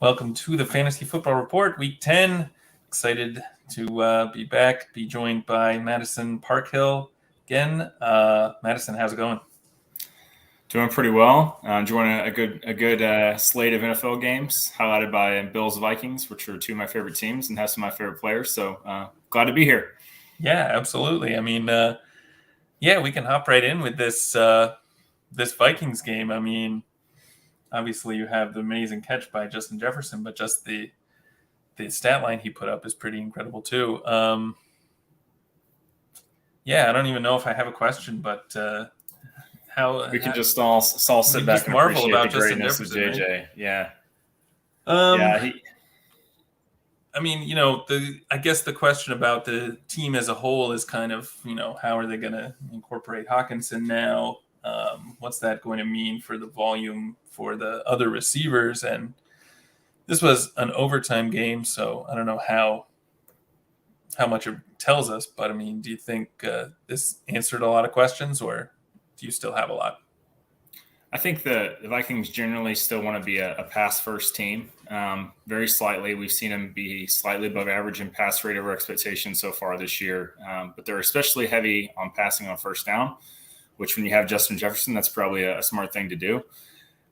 Welcome to the Fantasy Football Report, Week 10. Excited to be back, be joined by Madison Parkhill again. Madison, how's it going? Doing pretty well. Enjoying a good slate of NFL games, highlighted by Bills Vikings, which are two of my favorite teams and have some of my favorite players. So glad to be here. Yeah, absolutely. I mean, we can hop right in with this Vikings game. I mean, obviously you have the amazing catch by Justin Jefferson, but just the stat line he put up is pretty incredible too. I don't even know if I have a question, but we can just all sit back and appreciate the greatness of JJ. Right? Yeah. I mean, I guess the question about the team as a whole is kind of, how are they going to incorporate Hockenson now? What's that going to mean for the volume for the other receivers? And this was an overtime game, so I don't know how much it tells us. But, I mean, do you think this answered a lot of questions, or do you still have a lot? I think the Vikings generally still want to be a pass-first team. Very slightly. We've seen them be slightly above average in pass rate over expectation so far this year. But they're especially heavy on passing on first down, which when you have Justin Jefferson, that's probably a smart thing to do.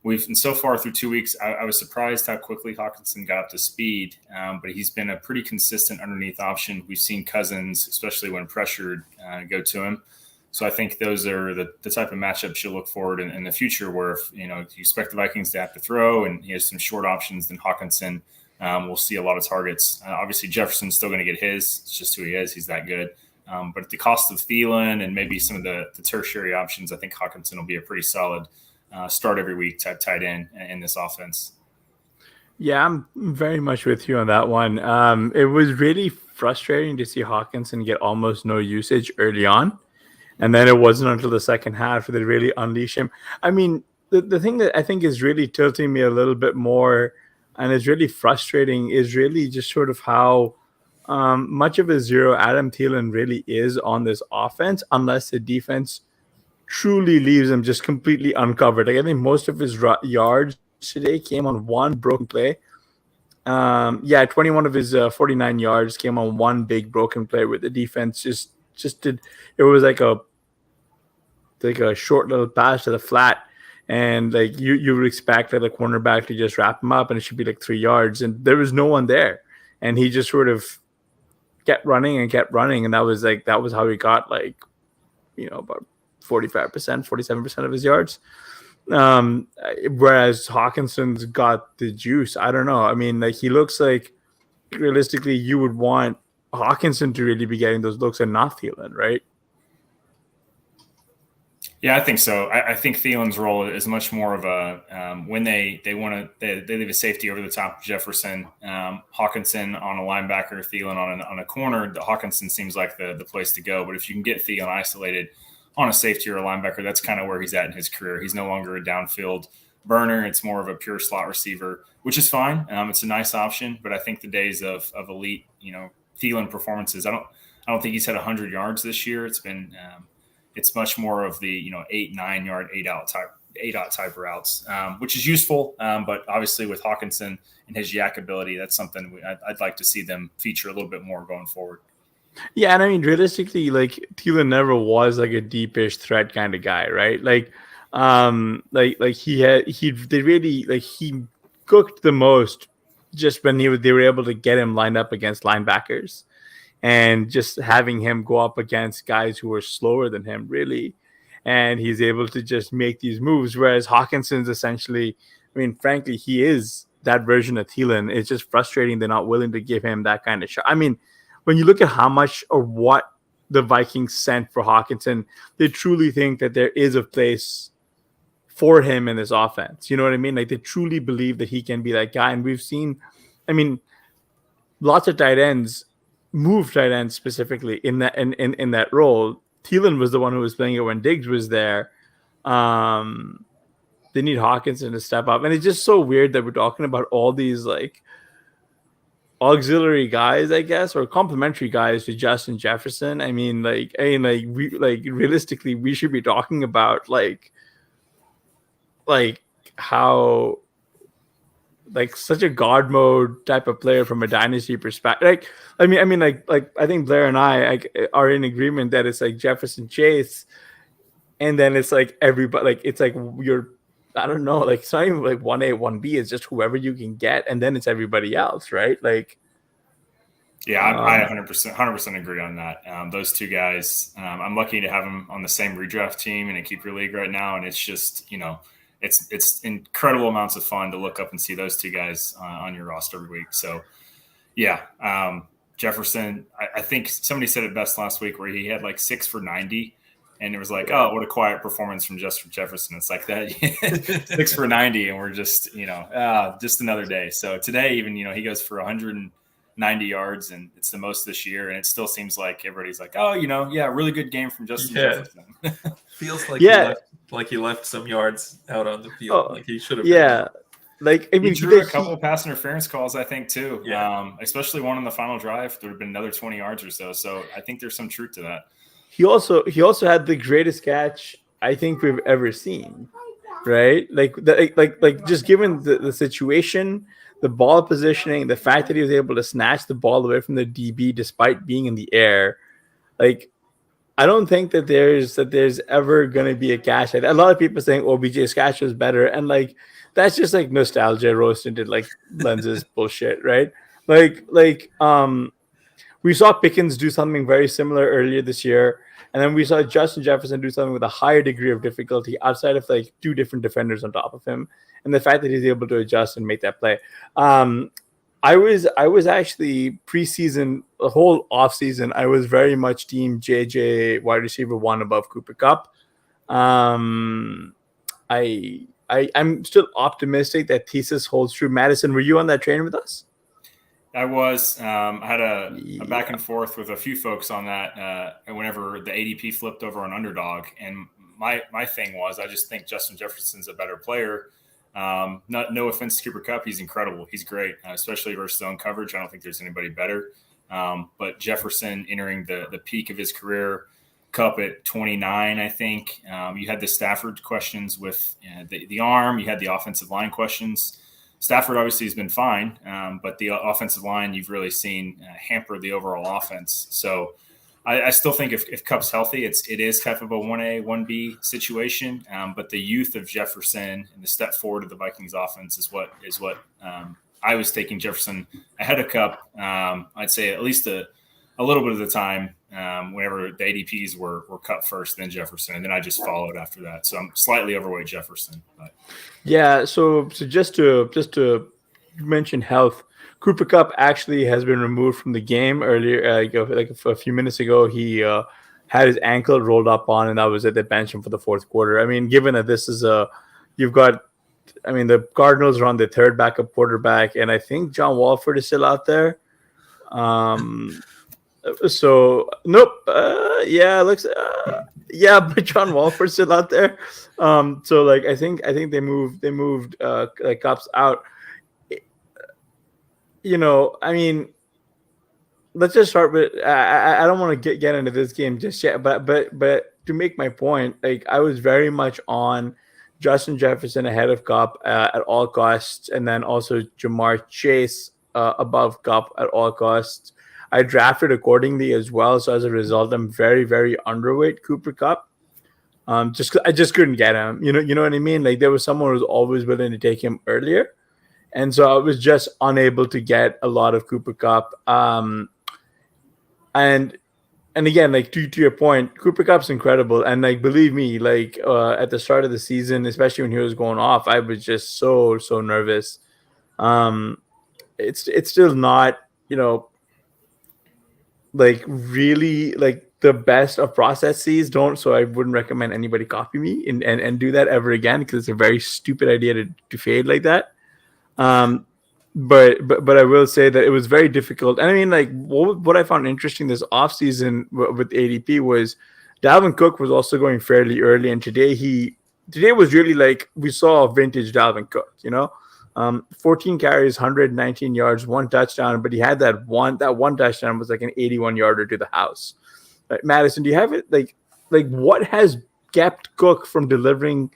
And so far through 2 weeks, I was surprised how quickly Hockenson got up to speed, but he's been a pretty consistent underneath option. We've seen Cousins, especially when pressured, go to him. So I think those are the type of matchups you'll look forward in the future where, if you expect the Vikings to have to throw and he has some short options, then Hockenson will see a lot of targets. Obviously, Jefferson's still going to get his. It's just who he is. He's that good. But at the cost of Thielen and maybe some of the tertiary options, I think Hockenson will be a pretty solid start every week type tight end in this offense. Yeah, I'm very much with you on that one. It was really frustrating to see Hockenson get almost no usage early on. And then it wasn't until the second half that they really unleash him. I mean, the thing that I think is really tilting me a little bit more and is really frustrating is really just sort of how much of a zero Adam Thielen really is on this offense, unless the defense truly leaves him just completely uncovered. Like, I think most of his yards today came on one broken play. 21 of his 49 yards came on one big broken play where the defense just did. It was like a short little pass to the flat, and like you would expect like the cornerback to just wrap him up, and it should be like 3 yards, and there was no one there, and he just sort of kept running, and that was how he got about 45%, 47% of his yards. Whereas Hawkinson's got the juice. I don't know. I mean, like, he looks like realistically you would want Hockenson to really be getting those looks and not Thielen, right? Yeah, I think so. I think Thielen's role is much more of a when they leave a safety over the top of Jefferson, Hockenson on a linebacker, Thielen on a corner. Hockenson seems like the place to go. But if you can get Thielen isolated on a safety or a linebacker, that's kind of where he's at in his career. He's no longer a downfield burner. It's more of a pure slot receiver, which is fine. It's a nice option, but I think the days of elite, Thielen performances, I don't think he's had 100 yards this year. It's been it's much more of the 8-9 yard 8-out type routes, which is useful. But obviously with Hockenson and his yak ability, that's something I'd like to see them feature a little bit more going forward. Yeah, and I mean, realistically, like, Thielen never was like a deepish threat kind of guy, right? Like, he cooked the most just when they were able to get him lined up against linebackers, and just having him go up against guys who are slower than him, really, and he's able to just make these moves. Whereas Hawkinson's essentially, I mean, frankly, he is that version of Thielen. It's just frustrating they're not willing to give him that kind of shot. I mean, when you look at how much or what the Vikings sent for Hockenson, they truly think that there is a place for him in this offense. You know what I mean? Like, they truly believe that he can be that guy. And we've seen, I mean, lots of tight ends, move tight ends specifically in that role. Thielen was the one who was playing it when Diggs was there. They need Hockenson to step up. And it's just so weird that we're talking about all these like auxiliary guys, I guess, or complementary guys to Justin Jefferson. I mean, realistically, we should be talking about like how like such a God mode type of player from a dynasty perspective. Like, I think Blair and I are in agreement that it's like Jefferson, Chase, and then it's like everybody. Like it's like I don't know. Like it's not even like 1A, 1B. It's just whoever you can get, and then it's everybody else, right? Like. Yeah, I 100% agree on that. Those two guys, I'm lucky to have them on the same redraft team in a keeper league right now, and it's just it's incredible amounts of fun to look up and see those two guys on your roster every week. So, yeah, Jefferson, I think somebody said it best last week where he had like 6 for 90, and it was like, oh, what a quiet performance from Jefferson. It's like that 6 for 90, and we're just just another day. So today, even he goes for 190 yards, and it's the most this year, and it still seems like everybody's like, oh, really good game from Justin Jefferson. Feels like he left some yards out on the field. Like he should have. Yeah. Like he drew a couple of pass interference calls, I think, too. Yeah. Especially one on the final drive. There would have been another 20 yards or so. So I think there's some truth to that. He also had the greatest catch I think we've ever seen. Right? Like just given the situation, the ball positioning, the fact that he was able to snatch the ball away from the DB despite being in the air, like I don't think that there's ever going to be a catch. A lot of people saying OBJ's catch was better, and like that's just like nostalgia roasted like lenses bullshit, right? Like we saw Pickens do something very similar earlier this year, and then we saw Justin Jefferson do something with a higher degree of difficulty outside of like 2 different defenders on top of him. And the fact that he's able to adjust and make that play. I was actually preseason, the whole offseason, I was very much team JJ wide receiver 1 above Cooper Kupp. I'm still optimistic that thesis holds true. Madison, were you on that train with us? I was. I had a back and forth with a few folks on that whenever the ADP flipped over on Underdog. And my thing was, I just think Justin Jefferson's a better player. No offense to Cooper Kupp. He's incredible. He's great, especially versus zone coverage. I don't think there's anybody better. But Jefferson entering the peak of his career, Kupp at 29, I think. You had the Stafford questions with the arm. You had the offensive line questions. Stafford obviously has been fine, but the offensive line you've really seen hamper the overall offense. So I still think if Kupp's healthy, it is kind of a 1A, 1B situation. But the youth of Jefferson and the step forward of the Vikings offense is what I was taking Jefferson ahead of Kupp. I'd say at least a little bit of the time whenever the ADPs were Kupp first, then Jefferson, and then I just followed after that. So I'm slightly overweight Jefferson. But. Yeah. So just to mention health. Cooper Kupp actually has been removed from the game earlier, like a few minutes ago. He had his ankle rolled up on, and that was at the bench for the fourth quarter. I mean, given that this is the Cardinals are on their 3rd backup quarterback, and I think John Wolford is still out there. So nope. But John Wolford's still out there. So like I think they moved like Kupp's out. I mean, let's just start with. I don't want to get into this game just yet, but to make my point, like I was very much on Justin Jefferson ahead of Kupp at all costs, and then also Jamar Chase above Kupp at all costs. I drafted accordingly as well, so as a result, I'm very, very underweight Cooper Kupp. I just couldn't get him. You know what I mean? Like there was someone who was always willing to take him earlier. And so I was just unable to get a lot of Cooper Kupp. And again, like to your point, Cooper Kupp's incredible. And like, believe me, like at the start of the season, especially when he was going off, I was just so nervous. It's still not, like really like the best of processes. So I wouldn't recommend anybody copy me and do that ever again, because it's a very stupid idea to fade like that. But I will say that it was very difficult. And I mean, like what I found interesting this offseason with ADP was Dalvin Cook was also going fairly early. And today was really like, we saw a vintage Dalvin Cook, 14 carries, 119 yards, 1 touchdown, but he had that one touchdown was like an 81-yarder to the house. Madison, do you have it? Like what has kept Cook from delivering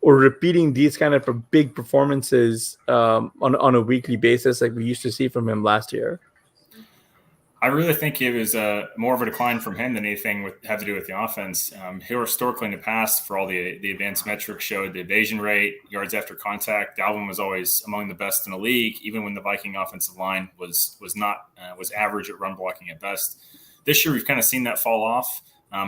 or repeating these kind of big performances on a weekly basis like we used to see from him last year? I really think it was more of a decline from him than anything had to do with the offense. Historically in the past, for all the advanced metrics showed the evasion rate, yards after contact, Dalvin was always among the best in the league, even when the Viking offensive line was average at run blocking at best. This year, we've kind of seen that fall off.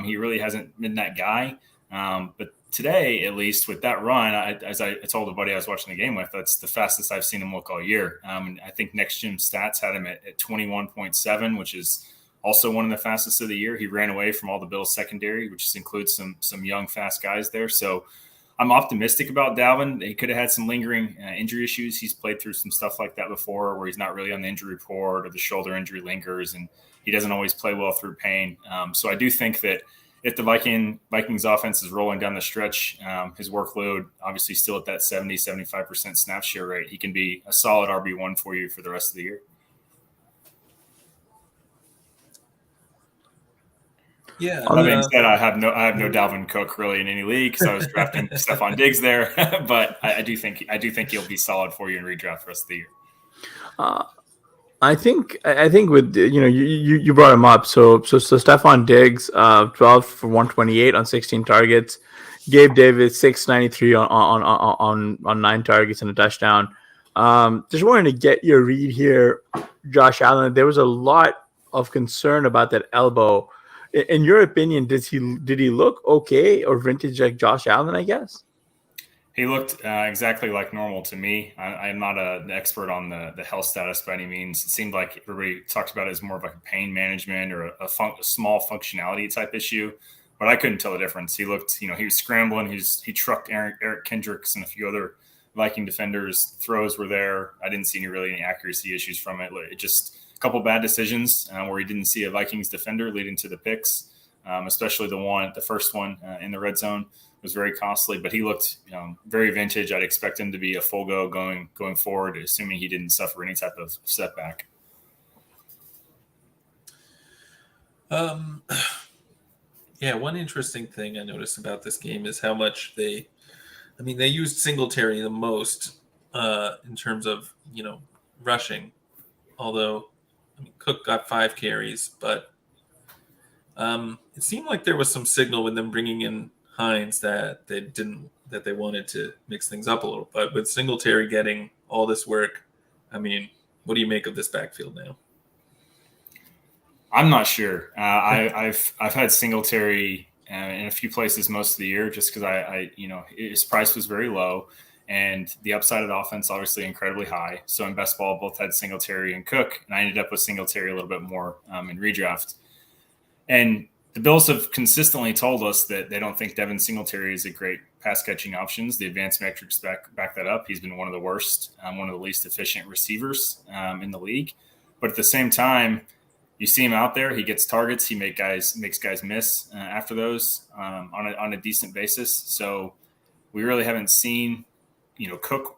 He really hasn't been that guy. But today, at least with that run, as I told the buddy I was watching the game with, that's the fastest I've seen him look all year. I think Next Gen Stats had him at 21.7, which is also one of the fastest of the year. He ran away from all the Bills secondary, which includes some young, fast guys there. So I'm optimistic about Dalvin. He could have had some lingering injury issues. He's played through some stuff like that before where he's not really on the injury report or the shoulder injury lingers, and he doesn't always play well through pain. So I do think that if the Vikings offense is rolling down the stretch, his workload obviously still at that 70-75% snap share rate, he can be a solid RB1 for you for the rest of the year. Yeah. That being said, I have no Dalvin Cook really in any league because I was drafting Stephon Diggs there, but I do think he'll be solid for you in redraft the rest of the year. I think with you brought him up. So Stephon Diggs, 12 for 128 on 16 targets. Gabe Davis 693 on 9 targets and a touchdown. Just wanted to get your read here, Josh Allen. There was a lot of concern about that elbow. In your opinion, did he look okay or vintage like Josh Allen, I guess? He looked exactly like normal to me. I'm not an expert on the health status by any means. It seemed like everybody talked about it as more of like a pain management or a small functionality type issue, but I couldn't tell the difference. He looked, he was scrambling. He trucked Eric Kendricks and a few other Viking defenders. Throws were there. I didn't see any accuracy issues from it. Just a couple bad decisions where he didn't see a Vikings defender leading to the picks, especially the first one in the red zone. Was very costly, but he looked very vintage. I'd expect him to be a full go going forward, assuming he didn't suffer any type of setback. Yeah, one interesting thing I noticed about this game is how much they used Singletary the most in terms of rushing. Although Cook got 5 carries, but it seemed like there was some signal with them bringing in Hines that they wanted to mix things up a little. But with Singletary getting all this work, what do you make of this backfield now? I'm not sure. I've had Singletary in a few places most of the year just because his price was very low and the upside of the offense obviously incredibly high. So in best ball, both had Singletary and Cook, and I ended up with Singletary a little bit more in redraft. And the Bills have consistently told us that they don't think Devin Singletary is a great pass-catching options. The advanced metrics back that up. He's been one of the worst, one of the least efficient receivers in the league. But at the same time, you see him out there. He gets targets. He makes guys miss after those on a decent basis. So we really haven't seen, Cook.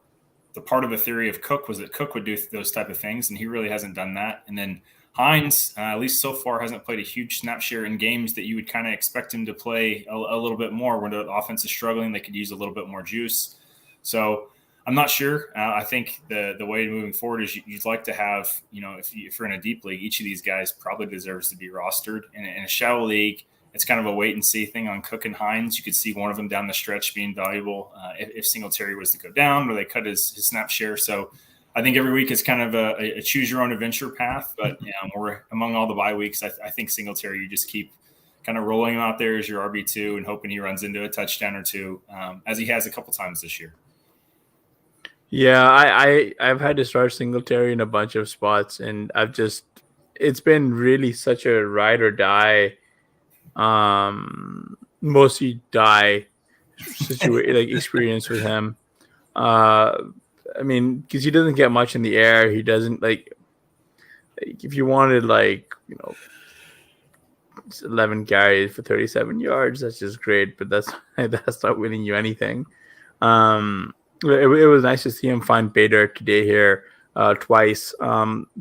The part of the theory of Cook was that Cook would do those type of things, and he really hasn't done that. And then Hines, at least so far, hasn't played a huge snap share in games that you would kind of expect him to play a little bit more. When the offense is struggling, they could use a little bit more juice. So I'm not sure. I think the way moving forward is you'd like to have, if you're in a deep league, each of these guys probably deserves to be rostered. In a shallow league, it's kind of a wait and see thing on Cook and Hines. You could see one of them down the stretch being valuable if Singletary was to go down or they cut his snap share. So I think every week is kind of a choose your own adventure path, but we're among all the bye weeks. I think Singletary, you just keep kind of rolling him out there as your RB2 and hoping he runs into a touchdown or two, as he has a couple times this year. Yeah, I've had to start Singletary in a bunch of spots, and it's been really such a ride or die, mostly die experience with him. Because he doesn't get much in the air. He doesn't if you wanted 11 carries for 37 yards, that's just great. But that's not winning you anything. It was nice to see him find Bader today here twice.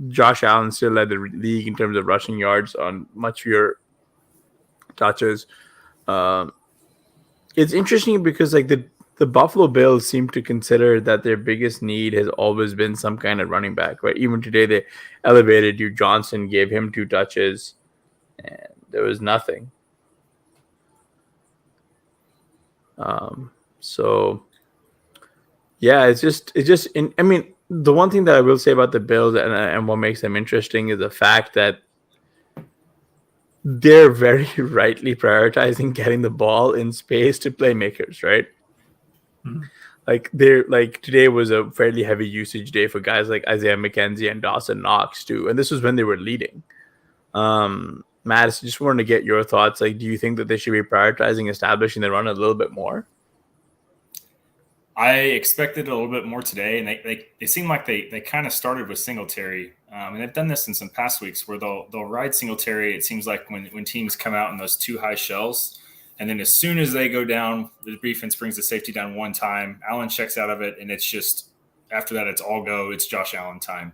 Josh Allen still led the league in terms of rushing yards on much fewer touches. It's interesting because the Buffalo Bills seem to consider that their biggest need has always been some kind of running back, right? Even today, they elevated Duke Johnson, gave him 2 touches, and there was nothing. So yeah, it's just. I mean, the one thing that I will say about the Bills and what makes them interesting is the fact that they're very rightly prioritizing getting the ball in space to playmakers, right? Mm-hmm. Like today was a fairly heavy usage day for guys like Isaiah McKenzie and Dawson Knox too, and this was when they were leading. Madison, just wanted to get your thoughts. Like, do you think that they should be prioritizing establishing the run a little bit more? I expected a little bit more today, and they seem like they kind of started with Singletary, and they've done this in some past weeks where they'll ride Singletary. It seems like when teams come out in those 2 high shells, and then as soon as they go down, the defense brings the safety down one time. Allen checks out of it, and it's just after that it's all go. It's Josh Allen time.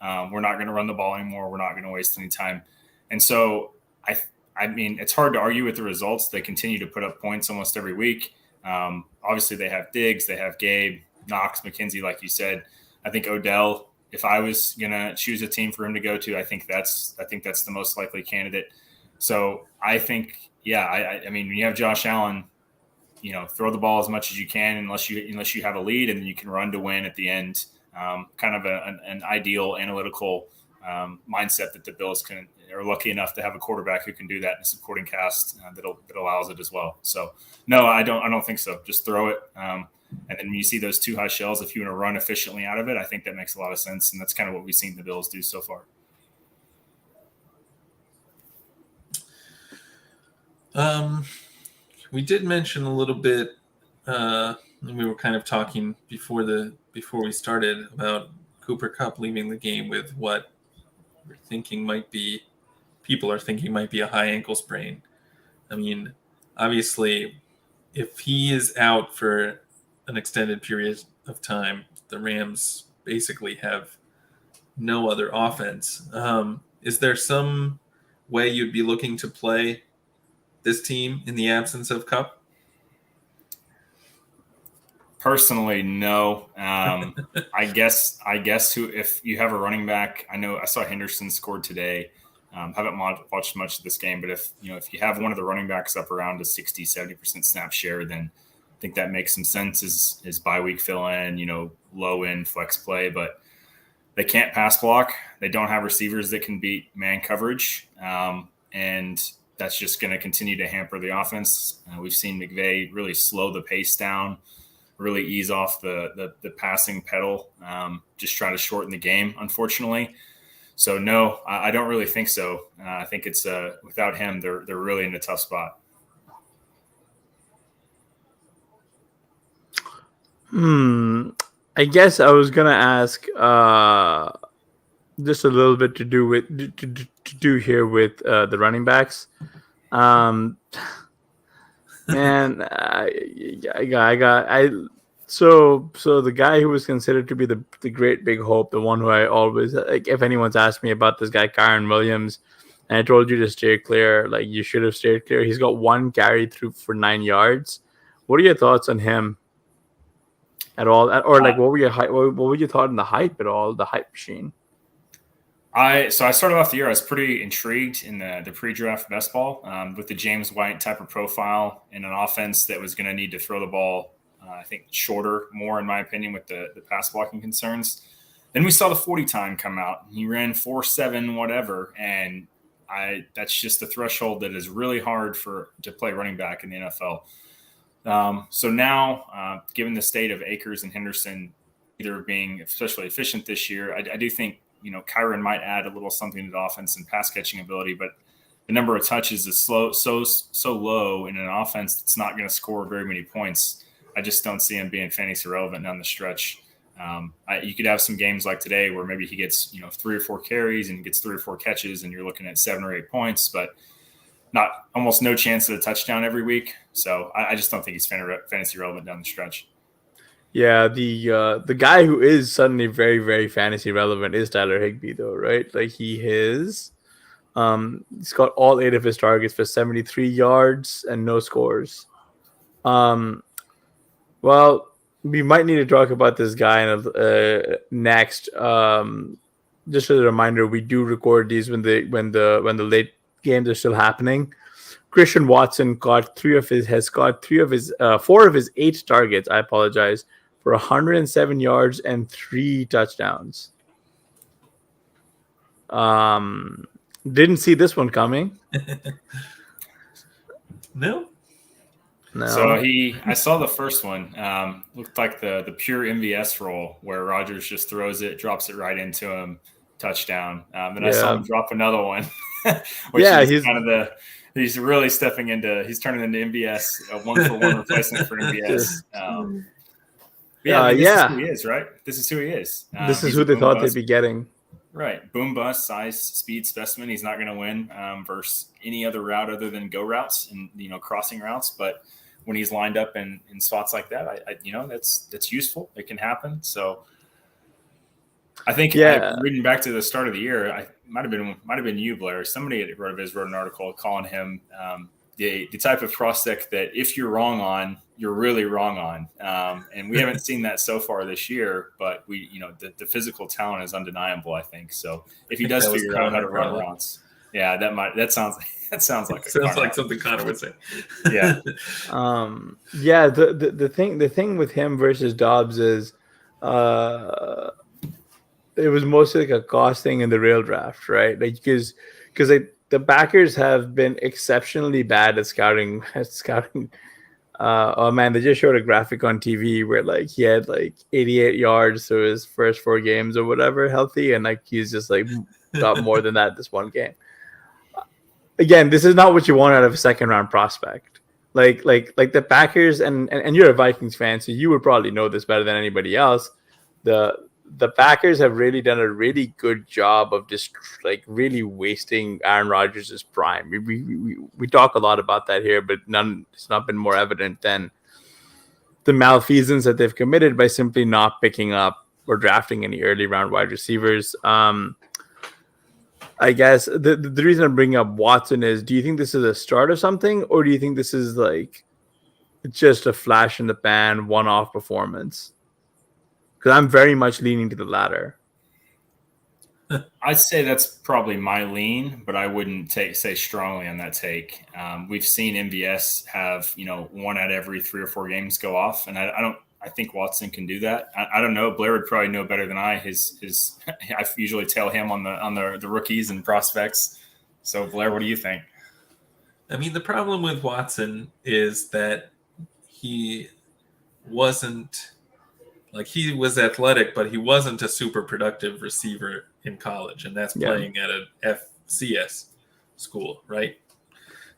We're not going to run the ball anymore. We're not going to waste any time, and so I mean it's hard to argue with the results. They continue to put up points almost every week. Obviously, they have Diggs, they have Gabe, Knox, McKenzie, like you said. I think Odell, if I was going to choose a team for him to go to, I think that's the most likely candidate. So I think, yeah, I mean, when you have Josh Allen, throw the ball as much as you can unless you have a lead, and then you can run to win at the end. Kind of an ideal analytical mindset that the Bills are lucky enough to have a quarterback who can do that in a supporting cast that allows it as well. So no, I don't think so. Just throw it. And then when you see those 2 high shells, if you want to run efficiently out of it, I think that makes a lot of sense. And that's kind of what we've seen the Bills do so far. We did mention a little bit, and we were kind of talking before we started about Cooper Kupp leaving the game with what people are thinking might be a high ankle sprain. I mean, obviously, if he is out for an extended period of time, the Rams basically have no other offense. Is there some way you'd be looking to play this team in the absence of Kupp? Personally, no. I guess if you have a running back, I know I saw Henderson scored today. Haven't watched much of this game, but if you have one of the running backs up around a 60-70% snap share, then I think that makes some sense as bye week fill in, low end flex play. But they can't pass block. They don't have receivers that can beat man coverage, and that's just going to continue to hamper the offense. We've seen McVay really slow the pace down, really ease off the passing pedal, just try to shorten the game, unfortunately. So no, I don't really think so. I think it's without him, they're really in a tough spot. I guess I was gonna ask just a little bit to do here with the running backs. So the guy who was considered to be the great big hope, the one who I always like, if anyone's asked me about this guy, Kyron Williams, and I told you to stay clear, like you should have stayed clear. He's got 1 carry through for 9 yards. What are your thoughts on him at all? Or like, what were your thought on the hype at all? The hype machine. I started off the year, I was pretty intrigued in the pre-draft best ball with the James White type of profile in an offense that was going to need to throw the ball, I think, shorter, more in my opinion, with the pass blocking concerns. Then we saw the 40 time come out. He ran 4.7 whatever, and that's just the threshold that is really hard to play running back in the NFL. So now, given the state of Akers and Henderson either being especially efficient this year, I do think Kyron might add a little something to the offense and pass catching ability, but the number of touches is so low in an offense that's not going to score very many points. I just don't see him being fantasy relevant down the stretch. You could have some games like today where maybe he gets 3 or 4 carries and gets 3 or 4 catches, and you're looking at 7 or 8 points, but almost no chance of a touchdown every week. So I just don't think he's fantasy relevant down the stretch. Yeah, the guy who is suddenly very, very fantasy relevant is Tyler Higbee, though, right? Like he's got all 8 of his targets for 73 yards and no scores. Well, we might need to talk about this guy next. Just as a reminder, we do record these when the late games are still happening. Christian Watson caught four of his 8 targets. I apologize, for 107 yards and 3 touchdowns. Didn't see this one coming. No. So I saw the first one. Looked like the pure MVS roll where Rodgers just throws it, drops it right into him, touchdown. Then I saw him drop another one, which is kind of he's really stepping into. He's turning into MVS, a 1-for-1 replacement for MVS. This is who he is, right? This is who he is. This is who they thought they'd be getting. Right. Boom bust, size, speed specimen. He's not going to win versus any other route other than go routes and, crossing routes. But when he's lined up in spots like that, that's useful. It can happen. So I think reading back to the start of the year, I might have been you, Blair. Somebody at RotoViz wrote an article calling him the type of prospect that if you're wrong on, you're really wrong on. And we haven't seen that so far this year, but the physical talent is undeniable, I think. So if he does figure out how to run routes, that sounds like something Connor would say. Yeah. The thing with him versus Dobbs is it was mostly like a cost thing in the real draft, right? Like because the backers have been exceptionally bad at scouting. Oh man, they just showed a graphic on TV where like he had like 88 yards to his first 4 games or whatever healthy, and like he's just like got more than that this one game. Again, this is not what you want out of a second round prospect. Like the Packers and you're a Vikings fan, so you would probably know this better than anybody else. The Packers have really done a really good job of just like really wasting Aaron Rodgers' prime. We talk a lot about that here, but it's not been more evident than the malfeasance that they've committed by simply not picking up or drafting any early round wide receivers. I guess the reason I'm bringing up Watson is, do you think this is a start of something, or do you think this is like just a flash in the pan, one-off performance? Because I'm very much leaning to the latter. I'd say that's probably my lean, but I wouldn't say strongly on that take. We've seen MVS have, 1 out of every 3 or 4 games go off, and I think Watson can do that. I don't know. Blair would probably know better than I. I usually tail him on the rookies and prospects. So Blair, what do you think? I mean, the problem with Watson is that he wasn't. Like, he was athletic, but he wasn't a super productive receiver in college, and that's playing at an FCS school, right?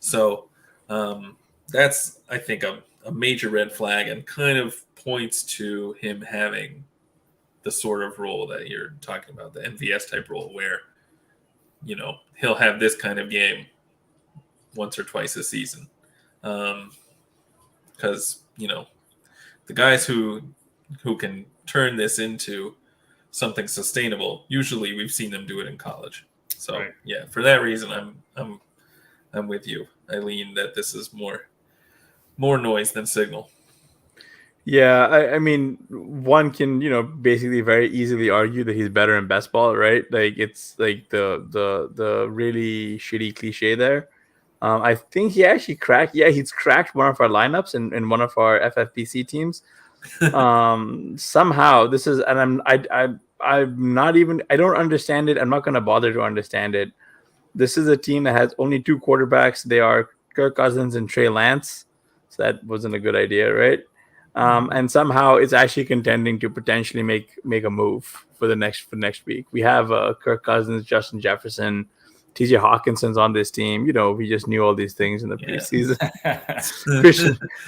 So that's, I think, a major red flag, and kind of points to him having the sort of role that you're talking about, the MVS type role, where, he'll have this kind of game once or twice a season. Because, the guys who can turn this into something sustainable, usually we've seen them do it in college. So right. Yeah, for that reason, I'm with you. I lean that this is more noise than signal. Yeah, I mean, one can basically very easily argue that he's better in best ball, right? Like, it's like the really shitty cliche there. I think he actually cracked. Yeah, he's cracked one of our lineups in one of our FFPC teams. Somehow this is, and I'm not even, I don't understand it. I'm not going to bother to understand it. This is a team that has only 2 quarterbacks. They are Kirk Cousins and Trey Lance. So that wasn't a good idea, right? And somehow it's actually contending to potentially make a move for the next week. We have Kirk Cousins, Justin Jefferson, TJ Hawkinson's on this team. We just knew all these things in the preseason.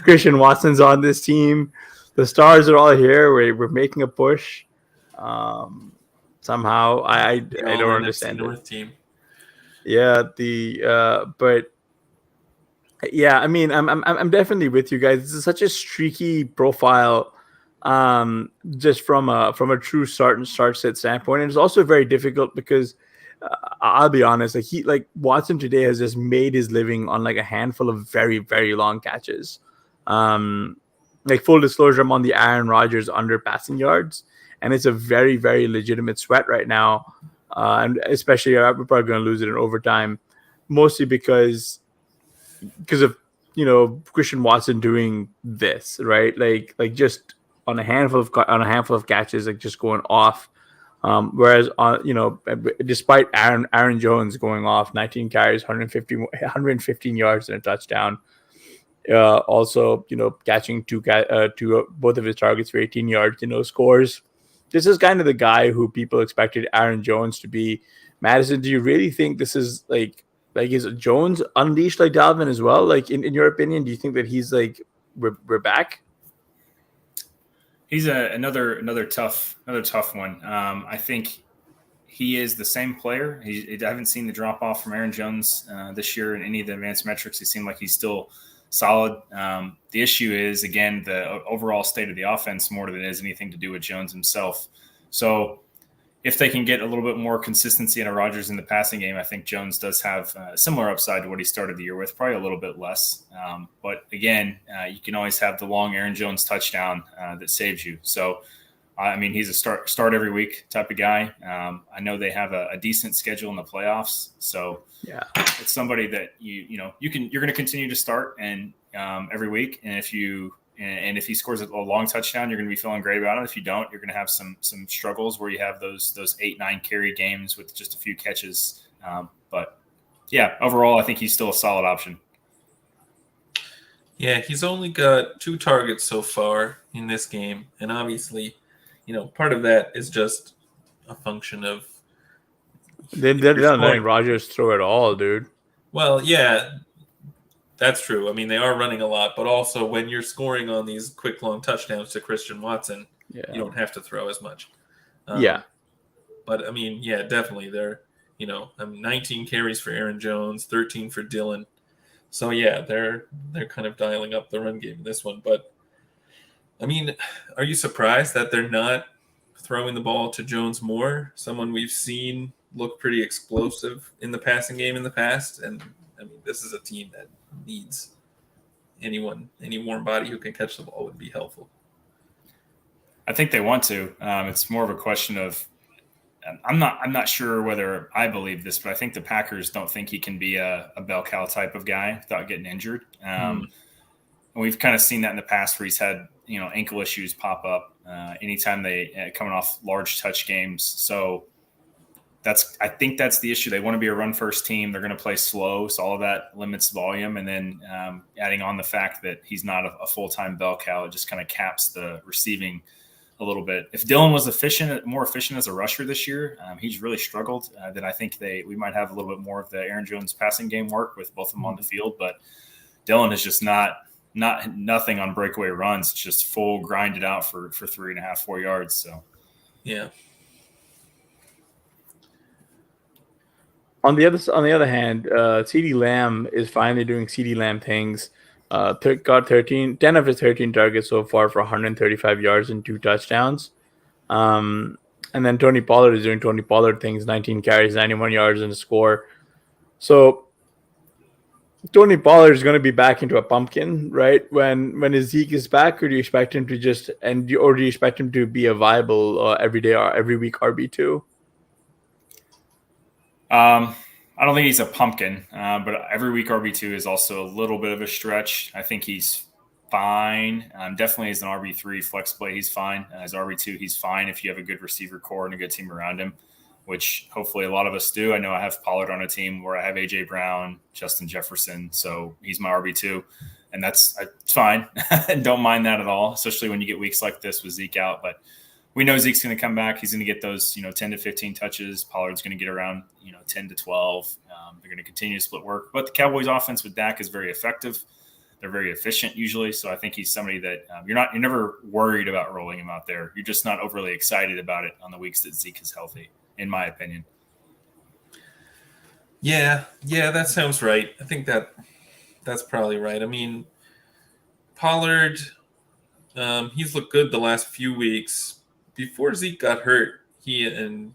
Christian Watson's on this team. The stars are all here. We're making a push. Somehow I don't understand it. North team. Yeah, but yeah, I mean, I'm definitely with you guys. This is such a streaky profile, just from a true start and start sit standpoint, and it's also very difficult because I'll be honest, Watson today has just made his living on like a handful of very, very long catches. like full disclosure, I'm on the Aaron Rodgers under passing yards, and it's a very, very legitimate sweat right now. And especially, we're probably going to lose it in overtime, mostly because of Christian Watson doing this, right? Like just on a handful of catches, like just going off. Whereas despite Aaron Jones going off 19 carries, 115 yards and a touchdown, also catching two both of his targets for 18 yards, scores. This is kind of the guy who people expected Aaron Jones to be. Madison, do you really think this is like is Jones unleashed like Dalvin as well? Like in your opinion, do you think that he's like we're back? He's another tough one. I think he is the same player. I haven't seen the drop off from Aaron Jones this year in any of the advanced metrics. He seemed like he's still solid. The issue is, again, the overall state of the offense more than it is anything to do with Jones himself. So if they can get a little bit more consistency in a Rodgers in the passing game, I think Jones does have a similar upside to what he started the year with, probably a little bit less. But again, you can always have the long Aaron Jones touchdown that saves you. So, I mean, he's a start every week type of guy. I know they have a decent schedule in the playoffs. So yeah, it's somebody that you're going to continue to start and every week. And if he scores a long touchdown, you're going to be feeling great about it. If you don't, you're going to have some struggles where you have those 8-9 carry games with just a few catches. But yeah, overall, I think he's still a solid option. Yeah, he's only got 2 targets so far in this game, and obviously, part of that is just a function of they're not letting Rodgers throw at all, dude. Well, yeah. That's true. I mean, they are running a lot, but also when you're scoring on these quick, long touchdowns to Christian Watson, you don't have to throw as much. But, I mean, yeah, definitely. They're, 19 carries for Aaron Jones, 13 for Dylan. So, yeah, they're kind of dialing up the run game in this one. But, I mean, are you surprised that they're not throwing the ball to Jones more? Someone we've seen look pretty explosive in the passing game in the past. And, I mean, this is a team that needs any warm body who can catch the ball would be helpful. I think they want to. It's more of a question of I'm not sure whether I believe this, but I think the Packers don't think he can be a bell cow type of guy without getting injured. And we've kind of seen that in the past where he's had ankle issues pop up anytime they coming off large touch games. So I think that's the issue. They want to be a run-first team. They're going to play slow, so all of that limits volume. And then adding on the fact that he's not a full-time bell cow, it just kind of caps the receiving a little bit. If Dylan was more efficient as a rusher this year, he's really struggled. Then I think we might have a little bit more of the Aaron Jones passing game work with both of them on the field. But Dylan is just nothing on breakaway runs. It's just full grinded out for 3.5, 4 yards. So yeah. On the other hand, CeeDee Lamb is finally doing CeeDee Lamb things. Got 10 of his 13 targets so far for 135 yards and 2 touchdowns. And then Tony Pollard is doing Tony Pollard things, 19 carries, 91 yards and a score. So Tony Pollard is going to be back into a pumpkin, right? When his Zeke is back, or do you expect him to do you expect him to be a viable every day or every week RB2? I don't think he's a pumpkin, but every week RB2 is also a little bit of a stretch. I think he's fine. Definitely as an RB3 flex play, he's fine. As RB2, he's fine if you have a good receiver core and a good team around him, which hopefully a lot of us do. I know I have Pollard on a team where I have A.J. Brown, Justin Jefferson, so he's my RB2, and it's fine. Don't mind that at all, especially when you get weeks like this with Zeke out. But we know Zeke's going to come back. He's going to get those, 10 to 15 touches. Pollard's going to get around, 10 to 12. They're going to continue to split work. But the Cowboys' offense with Dak is very effective. They're very efficient usually. So I think he's somebody that you're never worried about rolling him out there. You're just not overly excited about it on the weeks that Zeke is healthy, in my opinion. Yeah, that sounds right. I think that's probably right. I mean, Pollard, he's looked good the last few weeks. Before Zeke got hurt, he and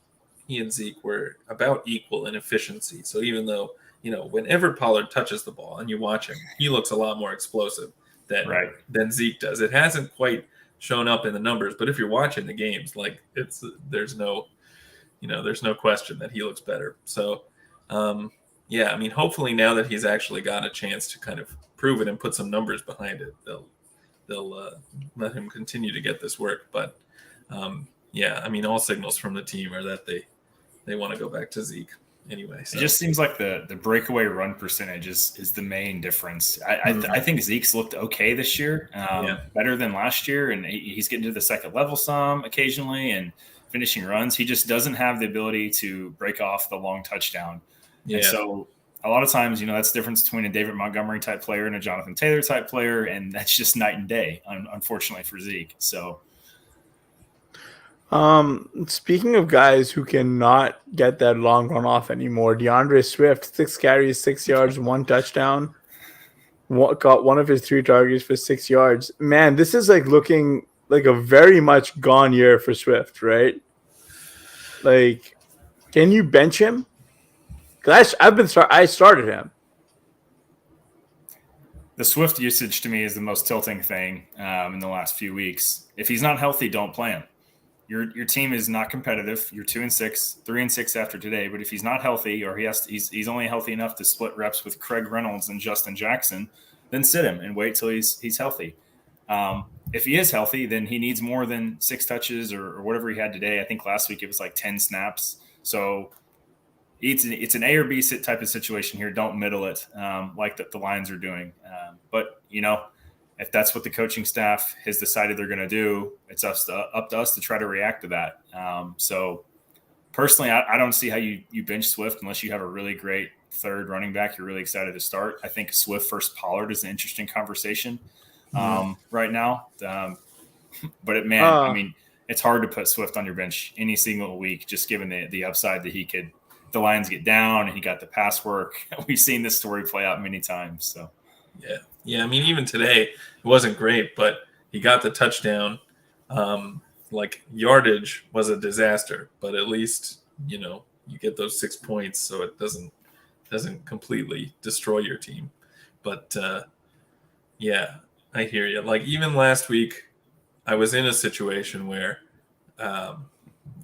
Zeke were about equal in efficiency. So even though, whenever Pollard touches the ball and you watch him, he looks a lot more explosive. than Zeke does. It hasn't quite shown up in the numbers, but if you're watching the games, like there's no question that he looks better. So, yeah, I mean, hopefully now that he's actually got a chance to kind of prove it and put some numbers behind it, they'll let him continue to get this work. But yeah, I mean, all signals from the team are that they want to go back to Zeke anyway. So. It just seems like the breakaway run percentage is the main difference. I think Zeke's looked okay this year, better than last year, and he's getting to the second level some occasionally and finishing runs. He just doesn't have the ability to break off the long touchdown. Yeah. And so a lot of times, that's the difference between a David Montgomery type player and a Jonathan Taylor type player, and that's just night and day, unfortunately for Zeke. So. Speaking of guys who cannot get that long run off anymore, DeAndre Swift, 6 carries, 6 yards, 1 touchdown. Caught one of his 3 targets for 6 yards. Man, this is like looking like a very much gone year for Swift, right? Like, can you bench him? Because I started him. The Swift usage to me is the most tilting thing in the last few weeks. If he's not healthy, don't play him. Your team is not competitive. You're 2-6, 3-6 after today. But if he's not healthy, or he's only healthy enough to split reps with Craig Reynolds and Justin Jackson, then sit him and wait till he's healthy. If he is healthy, then he needs more than 6 touches or whatever he had today. I think last week it was like 10 snaps. So it's an A or B type of situation here. Don't middle it like the Lions are doing. But if that's what the coaching staff has decided they're going to do, it's up to us to try to react to that. So personally, I don't see how you bench Swift unless you have a really great third running back you're really excited to start. I think Swift versus Pollard is an interesting conversation right now. But I mean, it's hard to put Swift on your bench any single week, just given the upside that the Lions get down and he got the pass work. We've seen this story play out many times. So. Yeah. I mean, even today it wasn't great, but he got the touchdown. Like yardage was a disaster, but at least you get those 6 points, so it doesn't completely destroy your team. But yeah, I hear you. Like even last week, I was in a situation where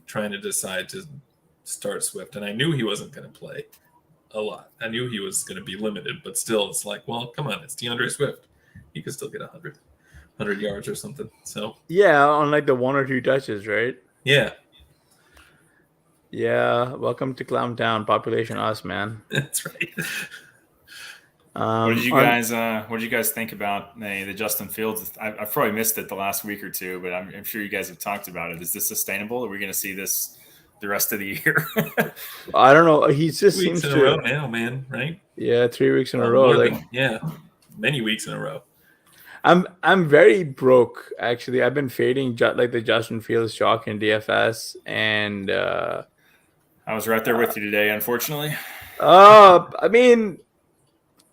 trying to decide to start Swift, and I knew he wasn't going to play a lot. I knew he was going to be limited, but still, it's like, well, come on, it's DeAndre Swift. He could still get 100 yards or something. So yeah, on like the 1 or 2 touches, right? Yeah. Welcome to Clown Town, population us, man. That's right. What did you guys think about the Justin Fields? I've probably missed it the last week or two, but I'm sure you guys have talked about it. Is this sustainable? Are we going to see this the rest of the year? I don't know. He just 2 weeks seems in a row now, man. Right? Yeah, 3 weeks in a row. Many weeks in a row. I'm very broke actually. I've been fading the Justin Fields chalk in DFS, and I was right there with you today, unfortunately. I mean,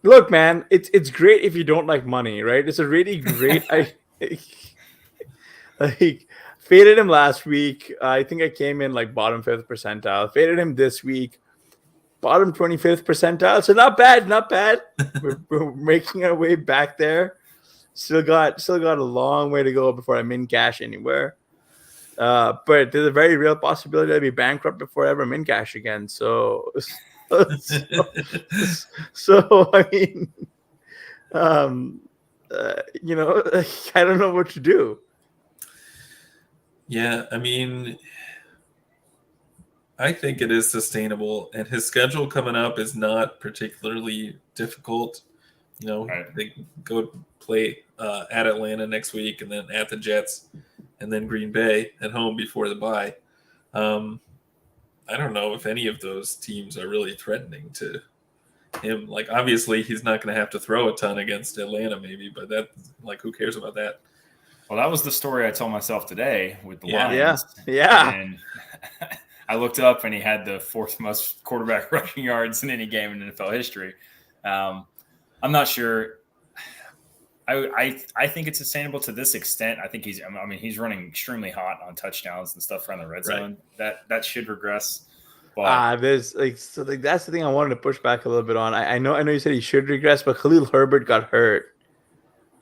look, man, it's great if you don't like money, right? It's a really great. I faded him last week. I think I came in like bottom 5th percentile. Faded him this week, bottom 25th percentile. So not bad. We're making our way back there. Still got a long way to go before I'm in cash anywhere. But there's a very real possibility I'll be bankrupt before I ever in cash again. So I mean, I don't know what to do. Yeah, I mean, I think it is sustainable, and his schedule coming up is not particularly difficult. Right. They go play at Atlanta next week, and then at the Jets, and then Green Bay at home before the bye. I don't know if any of those teams are really threatening to him. Like, obviously, he's not going to have to throw a ton against Atlanta, maybe, but who cares about that? Well, that was the story I told myself today with the Lions. Yeah. And I looked up, and he had the 4th most quarterback rushing yards in any game in NFL history. I'm not sure. I think it's sustainable to this extent. I think he's running extremely hot on touchdowns and stuff around the red zone. That should regress. That's the thing I wanted to push back a little bit on. I know you said he should regress, but Khalil Herbert got hurt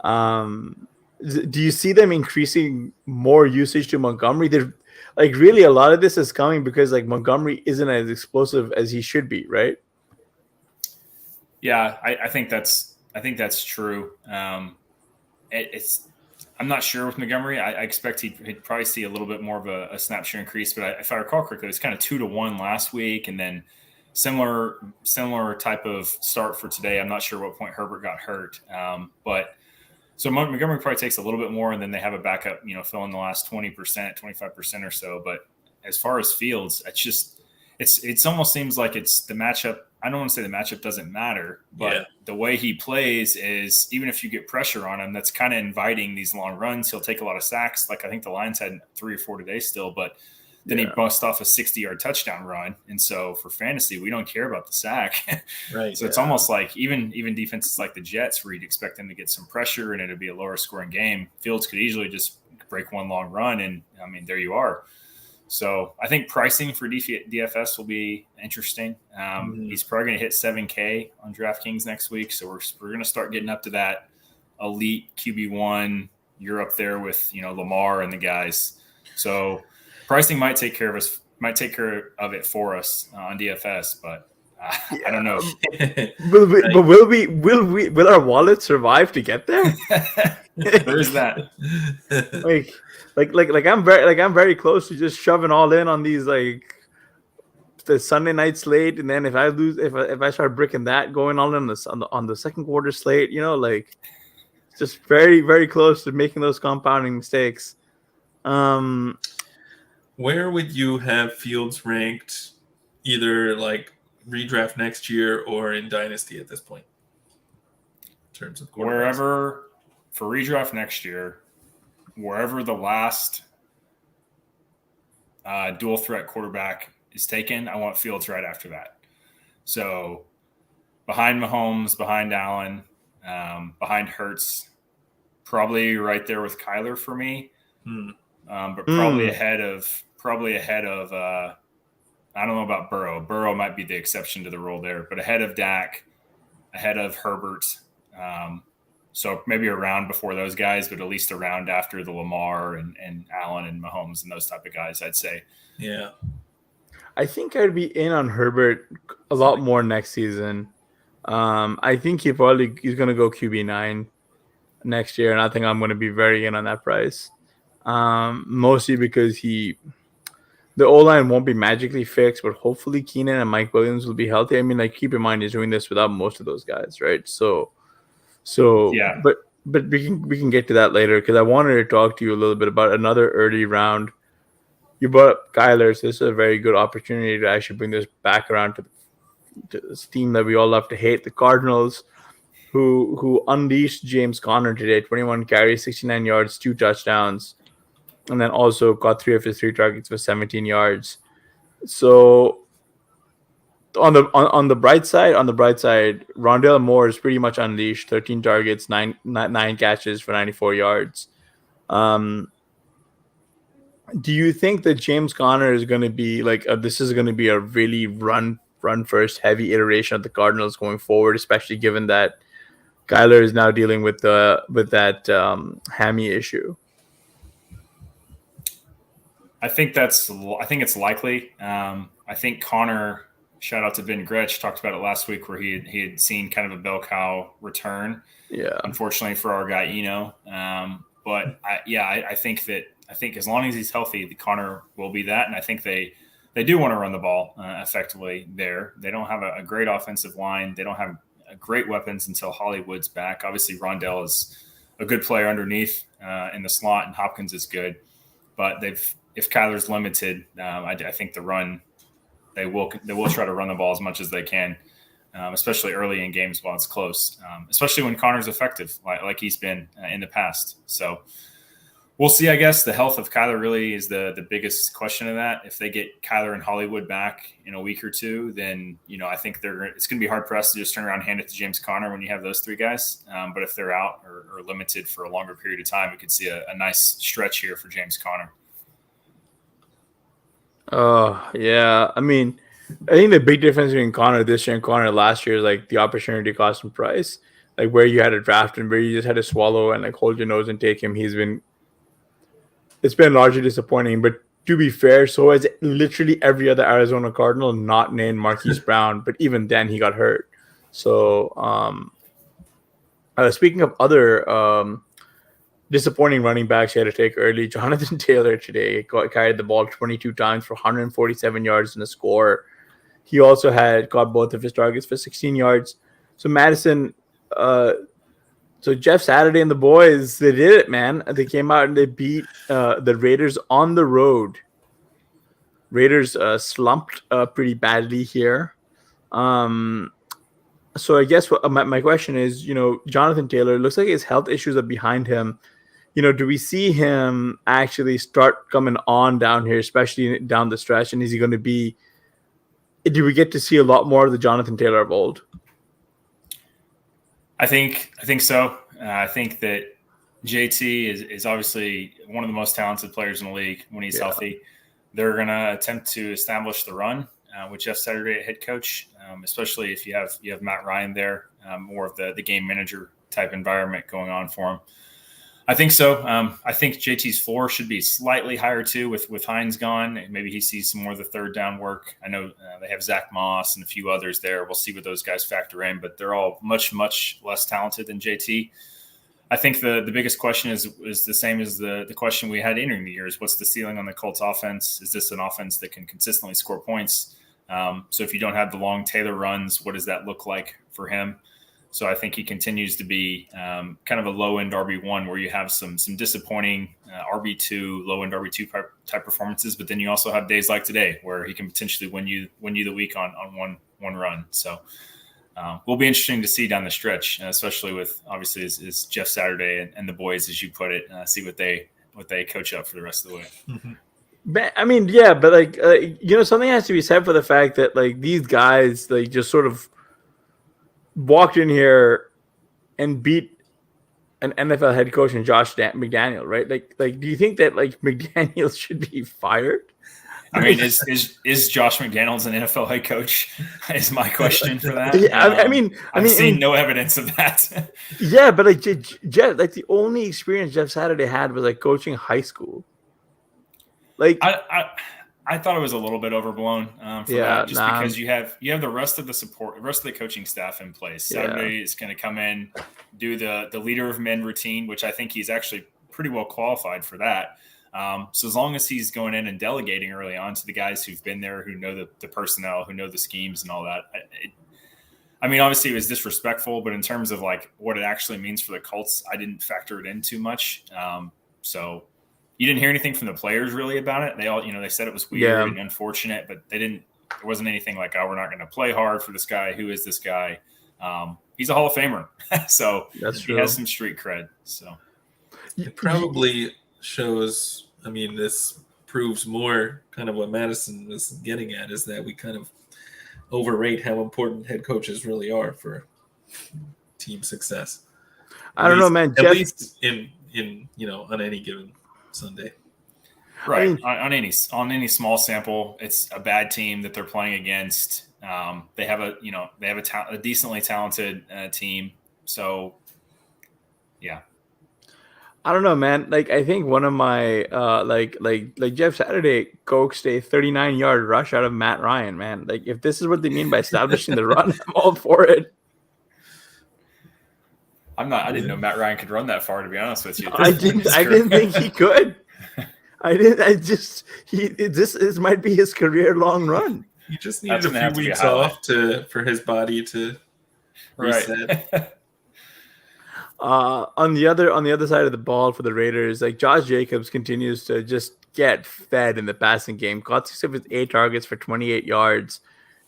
Do you see them increasing more usage to Montgomery? They're like really a lot of this is coming because like Montgomery isn't as explosive as he should be, right? Yeah, I think that's true. I'm not sure with Montgomery. I expect he'd probably see a little bit more of a snap share increase, but if I recall correctly, it was kind of 2-1 last week, and then similar type of start for today. I'm not sure what point Herbert got hurt, but so Montgomery probably takes a little bit more, and then they have a backup, fill in the last 20%, 25% or so. But as far as Fields, it's almost seems like it's the matchup. I don't want to say the matchup doesn't matter, but the way he plays is even if you get pressure on him, that's kind of inviting these long runs. He'll take a lot of sacks. Like I think the Lions had 3 or 4 today still, but then he busts off a 60-yard touchdown run. And so for fantasy, we don't care about the sack. Right. So it's almost like even defenses like the Jets where you'd expect them to get some pressure and it'd be a lower scoring game. Fields could easily just break one long run. And I mean, there you are. So I think pricing for DFS will be interesting. He's probably going to hit 7K on DraftKings next week. So we're going to start getting up to that elite QB1. You're up there with, Lamar and the guys. So pricing might take care of it for us on DFS, but I don't know. Will our wallet survive to get there? There's that. Like I'm very close to just shoving all in on these like the Sunday night slate, and then if I lose, if I start bricking that, going all in on the second quarter slate, like just very very close to making those compounding mistakes. Where would you have Fields ranked, either like redraft next year or in Dynasty at this point? In terms of wherever for redraft next year. Wherever the last dual threat quarterback is taken, I want Fields right after that. So behind Mahomes, behind Allen, behind Hurts, probably right there with Kyler for me. But probably ahead of I don't know about Burrow. Burrow might be the exception to the rule there, but ahead of Dak, ahead of Herbert. So maybe a round before those guys, but at least a round after the Lamar and Allen and Mahomes and those type of guys, I'd say. Yeah. I think I'd be in on Herbert a lot more next season. I think he's going to go QB9 next year, and I think I'm going to be very in on that price. Mostly because the O-line won't be magically fixed, but hopefully Keenan and Mike Williams will be healthy. I mean, like keep in mind he's doing this without most of those guys, right? So yeah, but we can get to that later because I wanted to talk to you a little bit about another early round. You brought up Kyler, so this is a very good opportunity to actually bring this back around to this team that we all love to hate, the Cardinals, who unleashed James Conner today, 21 carries, 69 yards, 2 touchdowns, and then also caught 3 of his 3 targets for 17 yards. So on the bright side, Rondale Moore is pretty much unleashed. 13 targets, nine catches for 94 yards. Do you think that James Conner is going to be this is going to be a really run first heavy iteration of the Cardinals going forward, especially given that Kyler is now dealing with that hammy issue? I think it's likely. I think Connor, shout out to Ben Gretsch, talked about it last week where he had seen kind of a bell cow return. Yeah. Unfortunately for our guy Eno. But I think as long as he's healthy, the Connor will be that. And I think they do want to run the ball effectively there. They don't have a great offensive line. They don't have great weapons until Hollywood's back. Obviously, Rondale is a good player underneath in the slot, and Hopkins is good. But if Kyler's limited, I think the run they will try to run the ball as much as they can, especially early in games while it's close, especially when Connor's effective like he's been in the past. So we'll see. I guess the health of Kyler really is the biggest question of that. If they get Kyler and Hollywood back in a week or two, then I think it's going to be hard pressed to just turn around and hand it to James Conner when you have those 3 guys. But if they're out or limited for a longer period of time, we could see a nice stretch here for James Conner. Yeah. I mean, I think the big difference between Connor this year and Connor last year is like the opportunity cost and price. like where you had to draft and where you just had to swallow and like hold your nose and take him. It's been largely disappointing. But to be fair, so has literally every other Arizona Cardinal not named Marquise Brown. But even then, he got hurt. So, speaking of other disappointing running backs he had to take early, Jonathan Taylor today carried the ball 22 times for 147 yards and a score. He also caught both of his targets for 16 yards. So Madison, so Jeff Saturday and the boys, they did it, man. They came out and they beat the Raiders on the road. Raiders slumped pretty badly here. So I guess my question is, Jonathan Taylor, looks like his health issues are behind him. Do we see him actually start coming on down here, especially down the stretch? And is he going to be? Do we get to see a lot more of the Jonathan Taylor of old? I think so. I think that JT is obviously one of the most talented players in the league when he's healthy. They're going to attempt to establish the run with Jeff Saturday at head coach, especially if you have Matt Ryan there, more of the game manager type environment going on for him. I think so. I think JT's floor should be slightly higher too with Hines gone. Maybe he sees some more of the third down work. I know they have Zach Moss and a few others there. We'll see what those guys factor in, but they're all much, much less talented than JT. I think the biggest question is the same as the question we had entering the year is what's the ceiling on the Colts offense? Is this an offense that can consistently score points? So if you don't have the long Taylor runs, what does that look like for him? So I think he continues to be kind of a low-end RB1 where you have some disappointing RB2, low-end RB2 type performances, but then you also have days like today where he can potentially win you the week on one run. So will be interesting to see down the stretch, especially with obviously is Jeff Saturday and the boys, as you put it, see what they coach up for the rest of the way. Mm-hmm. But, I mean, yeah, but something has to be said for the fact that like these guys just sort of walked in here and beat an NFL head coach and Josh McDaniel, right? Like, do you think that like McDaniel should be fired? I mean, is Josh McDaniels an NFL head coach? Is my question for that. Yeah, I've seen no evidence of that. Yeah, but like Jeff, like the only experience Jeff Saturday had was like coaching high school. Like I thought it was a little bit overblown for that, just because you have the rest of the coaching staff in place. Saturday is going to come in, do the leader of men routine, which I think he's actually pretty well qualified for that. So as long as he's going in and delegating early on to the guys who've been there, who know the personnel, who know the schemes and all that. I mean, obviously it was disrespectful, but in terms of like what it actually means for the Colts, I didn't factor it in too much. So you didn't hear anything from the players really about it. They all, they said it was weird and unfortunate, but there wasn't anything like, oh, we're not going to play hard for this guy. Who is this guy? He's a Hall of Famer. So that's true. He has some street cred. So it probably shows, I mean, this proves more kind of what Madison was getting at, is that we kind of overrate how important head coaches really are for team success. I don't know, man. At least in on any given Sunday. Right. I mean, on any small sample, it's a bad team that they're playing against. They have a decently talented team. So yeah. I don't know, man. Like, I think one of my like Jeff Saturday coaxed a 39-yard rush out of Matt Ryan, man. Like, if this is what they mean by establishing the run, I'm all for it. I didn't know Matt Ryan could run that far, to be honest with you. I didn't think he could. This might be his career-long run. He just needed a few weeks off for his body to reset. Right. On the other side of the ball for the Raiders, like Josh Jacobs continues to just get fed in the passing game. Caught 6 of his 8 targets for 28 yards,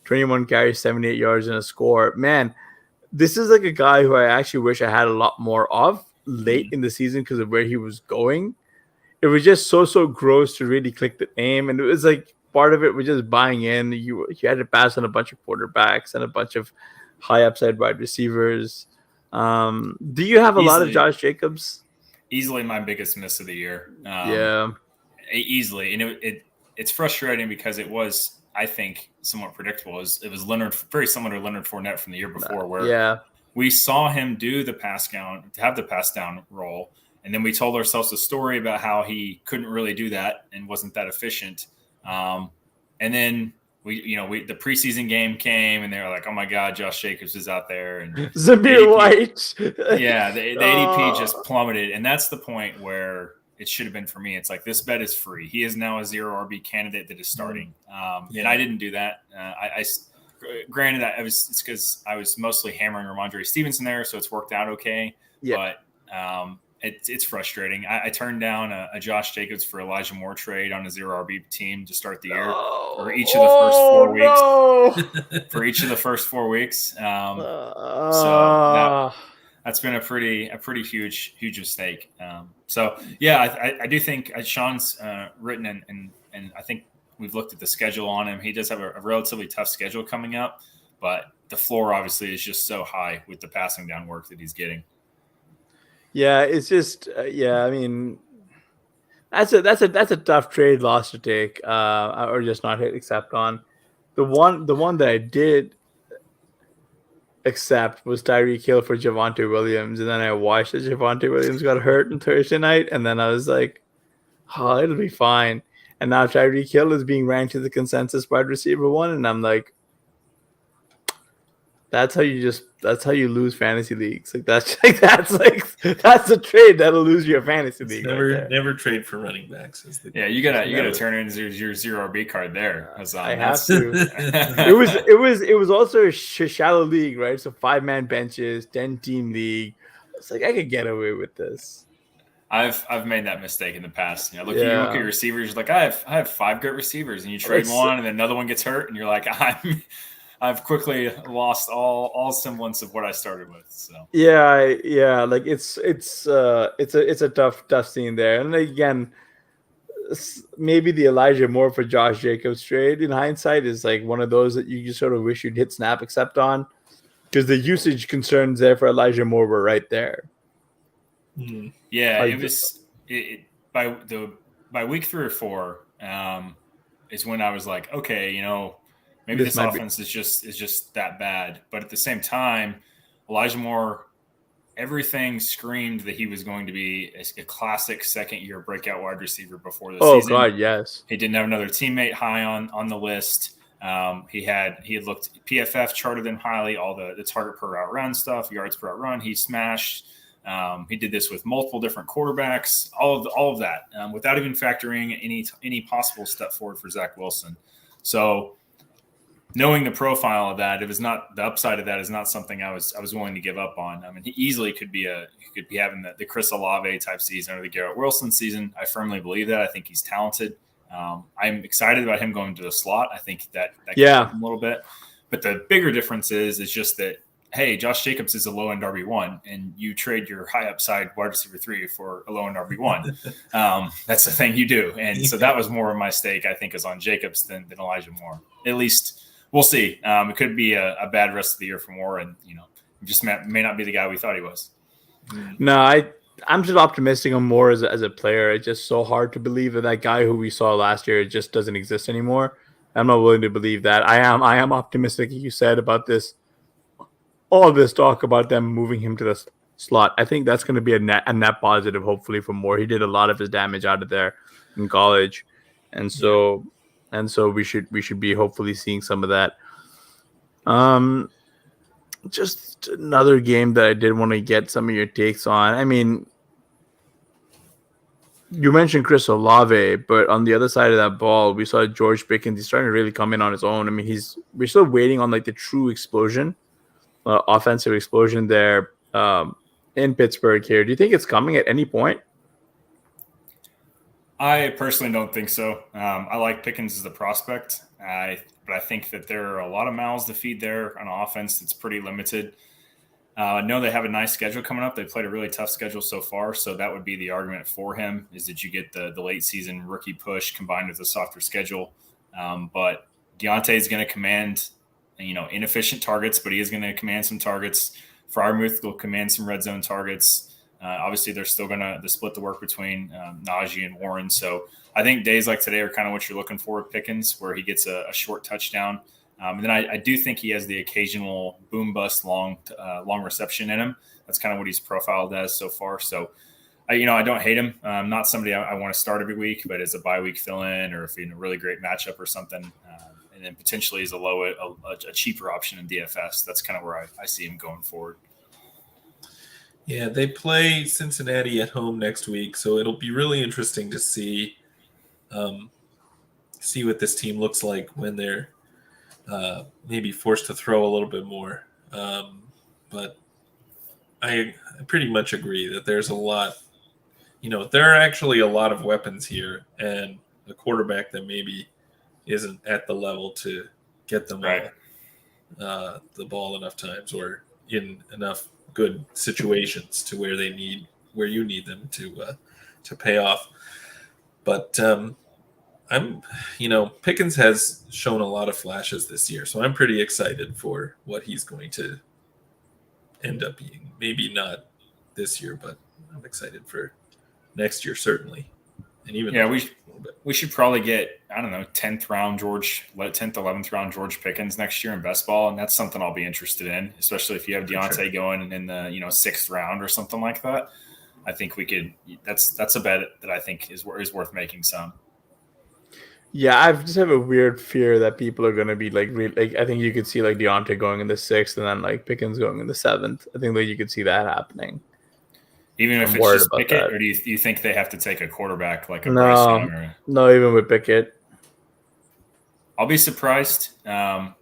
21 carries, 78 yards, and a score. Man, this is like a guy who I actually wish I had a lot more of late in the season because of where he was going. It was just so gross to really click the aim, and it was like part of it was just buying in. You had to pass on a bunch of quarterbacks and a bunch of high upside wide receivers. Do you have a lot of Josh Jacobs? Easily my biggest miss of the year. Easily. And it's frustrating because it was, I think, somewhat predictable. It was Leonard, very similar to Leonard Fournette from the year before, where we saw him do the pass down role. And then we told ourselves a story about how he couldn't really do that and wasn't that efficient. And then the preseason game came and they were like, oh my God, Josh Jacobs is out there. And Zamir White. Yeah. The ADP just plummeted. And that's the point where it should have been for me. It's like, this bet is free. He is now a 0 RB candidate that is starting. And I didn't do that. Granted, it's because I was mostly hammering Ramondre Stevenson there, so it's worked out okay. Yeah. But it's frustrating. I turned down a Josh Jacobs for Elijah Moore trade on a 0 RB team to start the year for each of the first 4 weeks. For each of the first 4 weeks. So that's been a pretty huge mistake. I do think Sean's written and I think we've looked at the schedule on him. He does have a relatively tough schedule coming up, but the floor obviously is just so high with the passing down work that he's getting. Yeah, it's just I mean, that's a tough trade loss to take, or just not hit accept on. The one that I did accept was Tyreek Hill for Javonte Williams, and then I watched that Javonte Williams got hurt on Thursday night, and then I was like, oh, it'll be fine. And now Tyreek Hill is being ranked as the consensus wide receiver 1, and I'm like, that's how you lose fantasy leagues. That's a trade that'll lose your fantasy league. Never trade for running backs. You gotta turn in your 0 RB card there. I have to. it was also a shallow league, right? So 5-man benches, 10-team league. It's like I could get away with this. I've made that mistake in the past. You look at your receivers, you're like, I have 5 great receivers, and you trade one, and then another one gets hurt, and you're like, I've quickly lost all semblance of what I started with. So like it's a tough scene there. And again, maybe the Elijah Moore for Josh Jacobs trade in hindsight is like one of those that you just sort of wish you'd hit snap accept on, because the usage concerns there for Elijah Moore were right there. Yeah, it was by week 3 or 4 is when I was like, okay, maybe this offense is just that bad. But at the same time, Elijah Moore, everything screamed that he was going to be a classic second-year breakout wide receiver before the season. Oh God, yes. He didn't have another teammate high on the list. He had looked PFF charted him highly, all the target per route run stuff, yards per route run. He smashed. He did this with multiple different quarterbacks, all of that, without even factoring any possible step forward for Zach Wilson. So, knowing the profile of that, the upside of that is not something I was willing to give up on. I mean, he easily could be having the Chris Olave type season or the Garrett Wilson season. I firmly believe that. I think he's talented. I'm excited about him going to the slot. I think that can help him a little bit. But the bigger difference is just that, hey, Josh Jacobs is a low-end RB1, and you trade your high-upside wide receiver 3 for a low-end RB1. That's the thing you do. And so that was more of my stake, I think, is on Jacobs than Elijah Moore. At least we'll see. It could be a bad rest of the year for Moore, and, just may not be the guy we thought he was. No, I'm just optimistic on Moore as a player. It's just so hard to believe that guy who we saw last year just doesn't exist anymore. I'm not willing to believe that. I am optimistic, you said, about this. All this talk about them moving him to the slot, I think that's going to be a net positive, hopefully, for Moore. He did a lot of his damage out of there in college, and so we should be hopefully seeing some of that. Just another game that I did want to get some of your takes on. I mean, you mentioned Chris Olave, but on the other side of that ball, we saw George Pickens. He's starting to really come in on his own. I mean, we're still waiting on like the true explosion. Offensive explosion there in Pittsburgh here. Do you think it's coming at any point? I personally don't think so. I like Pickens as a prospect, but I think that there are a lot of mouths to feed there on offense that's pretty limited. I know they have a nice schedule coming up. They played a really tough schedule so far, so that would be the argument for him, is that you get the late season rookie push combined with a softer schedule. But Deontay is going to command inefficient targets, but he is going to command some targets. Freiermuth will command some red zone targets. Obviously, they're still going to split the work between Najee and Warren. So I think days like today are kind of what you're looking for with Pickens, where he gets a short touchdown. And then I do think he has the occasional boom bust long reception in him. That's kind of what he's profiled as so far. So, I don't hate him. Not somebody I want to start every week, but as a bye week fill in, or if in a really great matchup or something, and then potentially as a cheaper option in DFS. That's kind of where I see him going forward. Yeah, they play Cincinnati at home next week, so it'll be really interesting to see what this team looks like when they're maybe forced to throw a little bit more. But I pretty much agree that there's a lot. There are actually a lot of weapons here, and a quarterback that maybe isn't at the level to get them the ball enough times or in enough good situations to where you need them to pay off. But Pickens has shown a lot of flashes this year, so I'm pretty excited for what he's going to end up being. Maybe not this year, but I'm excited for next year certainly. And even we should probably get 10th 11th round George Pickens next year in best ball, and that's something I'll be interested in, especially if you have Deontay going in the 6th round or something like that. I think we could. That's a bet that I think is worth making some. Yeah, I just have a weird fear that people are going to be like I think you could see like Deontay going in the 6th and then like Pickens going in the 7th. I think that you could see that happening. Even if it's just Pickett, or do you think they have to take a quarterback like a Bryce Young? No, even with Pickett. I'll be surprised. But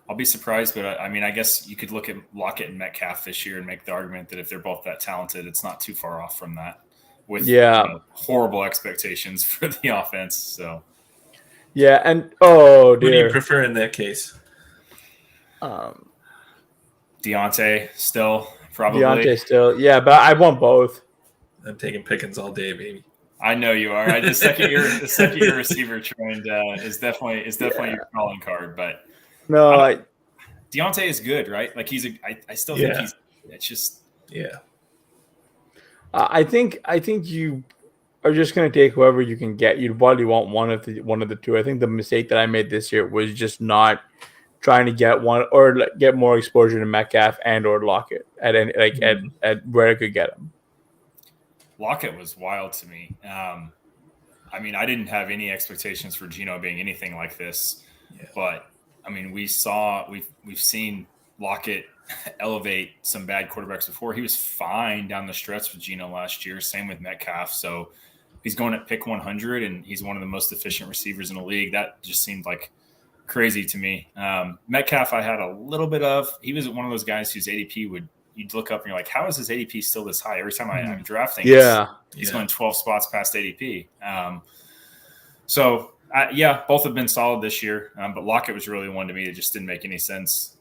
I guess you could look at Lockett and Metcalf this year and make the argument that if they're both that talented, it's not too far off from that. With horrible expectations for the offense. So yeah, and who do you prefer in that case? Deontay still. Probably. Deontay still, yeah, but I want both. I'm taking Pickens all day, baby. I know you are. The second year receiver trend is definitely your calling card. But no, Deontay is good, right? Like I still think he's. It's just I think you are just going to take whoever you can get. You'd probably want one of the two. I think the mistake that I made this year was just not trying to get one or get more exposure to Metcalf and or Lockett at where I could get him. Lockett was wild to me. I didn't have any expectations for Geno being anything like this, but we've seen Lockett elevate some bad quarterbacks before. He was fine down the stretch with Geno last year. Same with Metcalf. So he's going at pick 100, and he's one of the most efficient receivers in the league. That just seemed like crazy to me. Metcalf, I had a little bit of. He was one of those guys whose ADP you'd look up and you're like, how is his ADP still this high? Every time I'm drafting, he's going 12 spots past ADP. Both have been solid this year, but Lockett was really one to me that just didn't make any sense.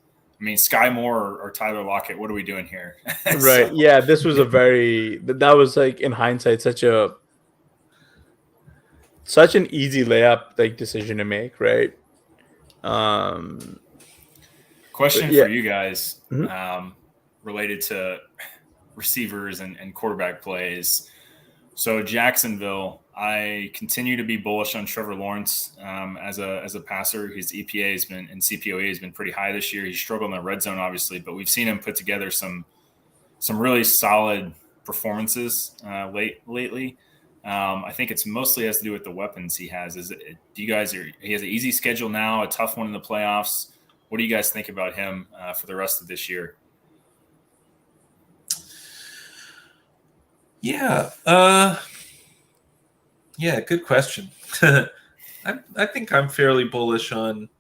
Sky Moore or Tyler Lockett, what are we doing here? Right. Yeah, this was that was like in hindsight such an easy layup decision to make, right? Question for you guys, related to receivers and quarterback plays. So Jacksonville, I continue to be bullish on Trevor Lawrence as a passer. His EPA has been and CPOE has been pretty high this year. He's struggled in the red zone, obviously, but we've seen him put together some really solid performances lately. I think it's mostly has to do with the weapons he has. He has an easy schedule now, a tough one in the playoffs. What do you guys think about him for the rest of this year? Yeah. Good question. I think I'm fairly bullish on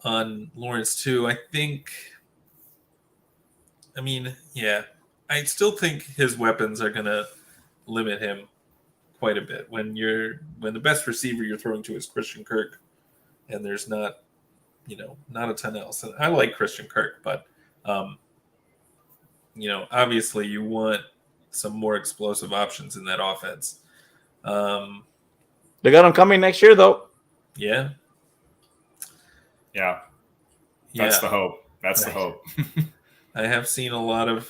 Lawrence too. I still think his weapons are going to limit him quite a bit. When the best receiver you're throwing to is Christian Kirk, and there's not a ton else. And I like Christian Kirk, but obviously you want some more explosive options in that offense. They got him coming next year, though. Yeah. That's the hope. That's the hope. I have seen a lot of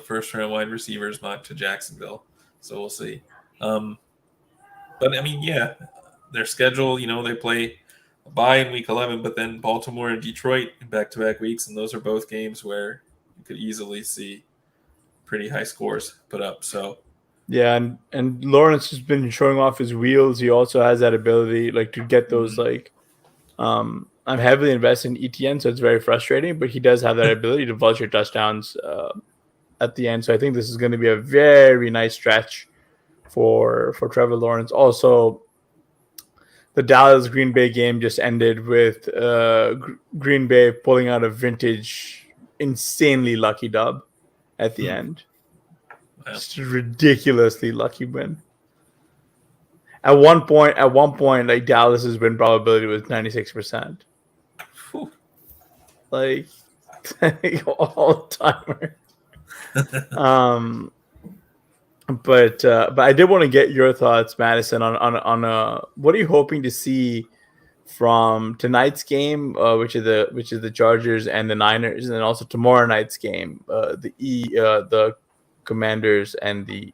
first round wide receivers mocked to Jacksonville, so we'll see. But their schedule, they play a bye in week 11, but then Baltimore and Detroit in back-to-back weeks, and those are both games where you could easily see pretty high scores put up. So yeah, and Lawrence has been showing off his wheels. He also has that ability like to get those I'm heavily invested in ETN, so it's very frustrating, but he does have that ability to vulture touchdowns at the end. So I think this is going to be a very nice stretch for Trevor Lawrence. Also, the Dallas Green Bay game just ended with Green Bay pulling out a vintage, insanely lucky dub at the end. Wow. Just a ridiculously lucky win. At one point, like Dallas's win probability was 96%. Whew. Like all timer. But I did want to get your thoughts, Madison, on what are you hoping to see from tonight's game, which is the Chargers and the Niners, and then also tomorrow night's game, the Commanders and the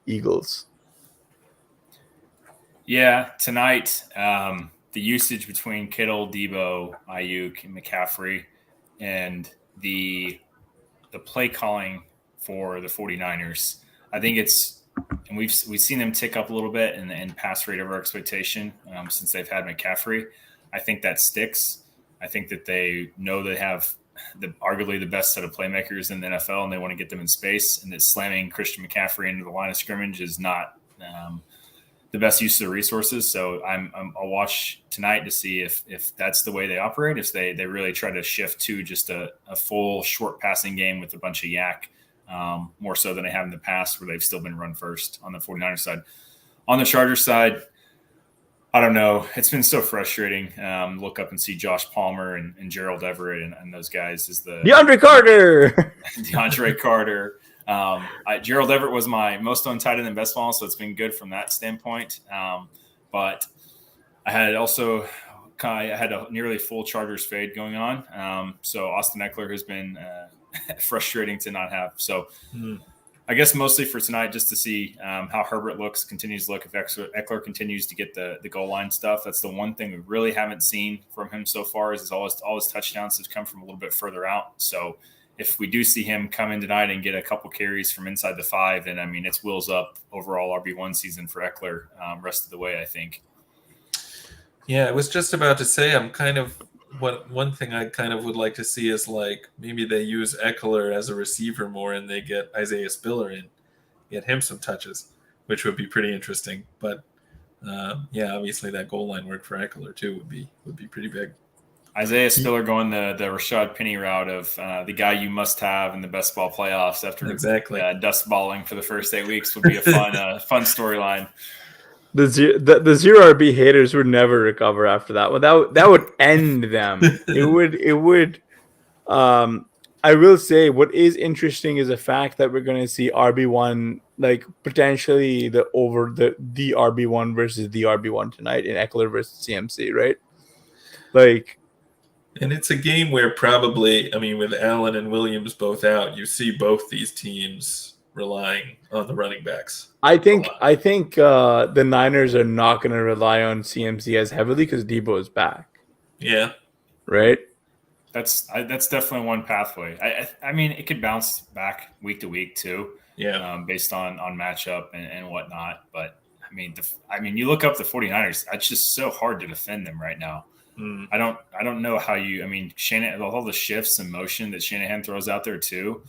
Eagles. Yeah, tonight, the usage between Kittle, Debo, Ayuk, and McCaffrey, and the play calling for the 49ers. I think and we've seen them tick up a little bit in pass rate over expectation since they've had McCaffrey. I think that sticks. I think that they know they have arguably the best set of playmakers in the NFL, and they want to get them in space, and that slamming Christian McCaffrey into the line of scrimmage is not the best use of the resources. So I'll watch tonight to see if that's the way they operate, if they really try to shift to just a full short passing game with a bunch of yak, more so than they have in the past where they've still been run first on the 49ers side. On the Chargers side, I don't know. It's been so frustrating. Look up and see Josh Palmer and Gerald Everett and those guys is the DeAndre Carter. DeAndre Carter. Gerald Everett was my most owned tight end in best ball, so it's been good from that standpoint. But I had a nearly full Chargers fade going on. So Austin Eckler has been frustrating to not have. So I guess mostly for tonight, just to see how Herbert continues to look. If Eckler continues to get the goal line stuff, that's the one thing we really haven't seen from him so far. Is all his touchdowns have come from a little bit further out. So if we do see him come in tonight and get a couple carries from inside the 5, then it's wheels up overall RB1 season for Eckler rest of the way, I think. Yeah, I was just about to say one thing I kind of would like to see is like maybe they use Eckler as a receiver more and they get Isaiah Spiller in, get him some touches, which would be pretty interesting. But obviously that goal line work for Eckler too would be pretty big. Isaiah Spiller going the Rashad Penny route of the guy you must have in the best ball playoffs after dust balling for the first 8 weeks would be a fun storyline. The zero RB haters would never recover after that one. That would end them. It would. I will say what is interesting is the fact that we're going to see RB1 like potentially the RB1 versus the RB1 tonight in Eckler versus CMC, right? Like. And it's a game where probably, with Allen and Williams both out, you see both these teams relying on the running backs. I think the Niners are not going to rely on CMC as heavily because Debo is back. Yeah. Right? That's definitely one pathway. It could bounce back week to week too. Yeah. Based on matchup and whatnot. But, you look up the 49ers, it's just so hard to defend them right now. I don't know how Shanahan, all the shifts and motion that Shanahan throws out there too.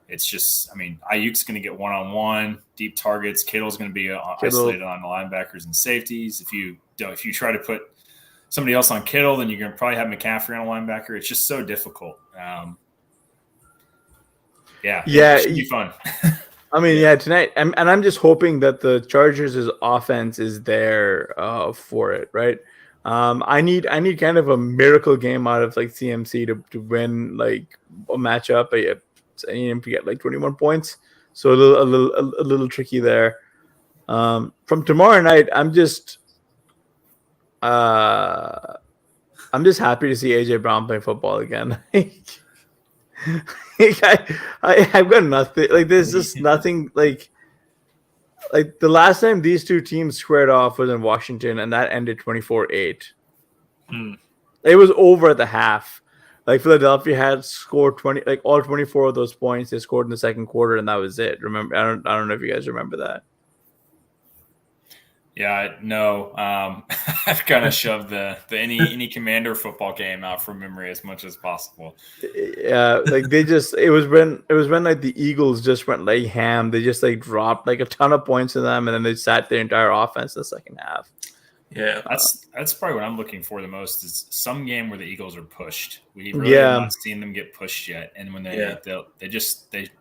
It's just, Ayuk's going to get one-on-one, deep targets. Kittle's going to be isolated on the linebackers and safeties. If you try to put somebody else on Kittle, then you're going to probably have McCaffrey on a linebacker. It's just so difficult. It should be fun. Tonight, and I'm just hoping that the Chargers' offense is there for it, right? I need kind of a miracle game out of like CMC to win like a matchup. I need him to get like 21 points, so a little tricky there. From tomorrow night, I'm just happy to see AJ Brown play football again. I've got nothing. Like there's just nothing like the last time these two teams squared off was in Washington, and that ended 24-8. It was over at the half. Like Philadelphia had scored 20, like all 24 of those points they scored in the second quarter, and that was it. Remember, I don't know if you guys remember that. Yeah, no. I've kind of shoved the any Commander football game out from memory as much as possible. Yeah, like it was when like the Eagles just went like ham. They just like dropped like a ton of points to them, and then they sat their entire offense in the second half. Yeah, that's probably what I'm looking for the most is some game where the Eagles are pushed. We really have not seen them get pushed yet, and when they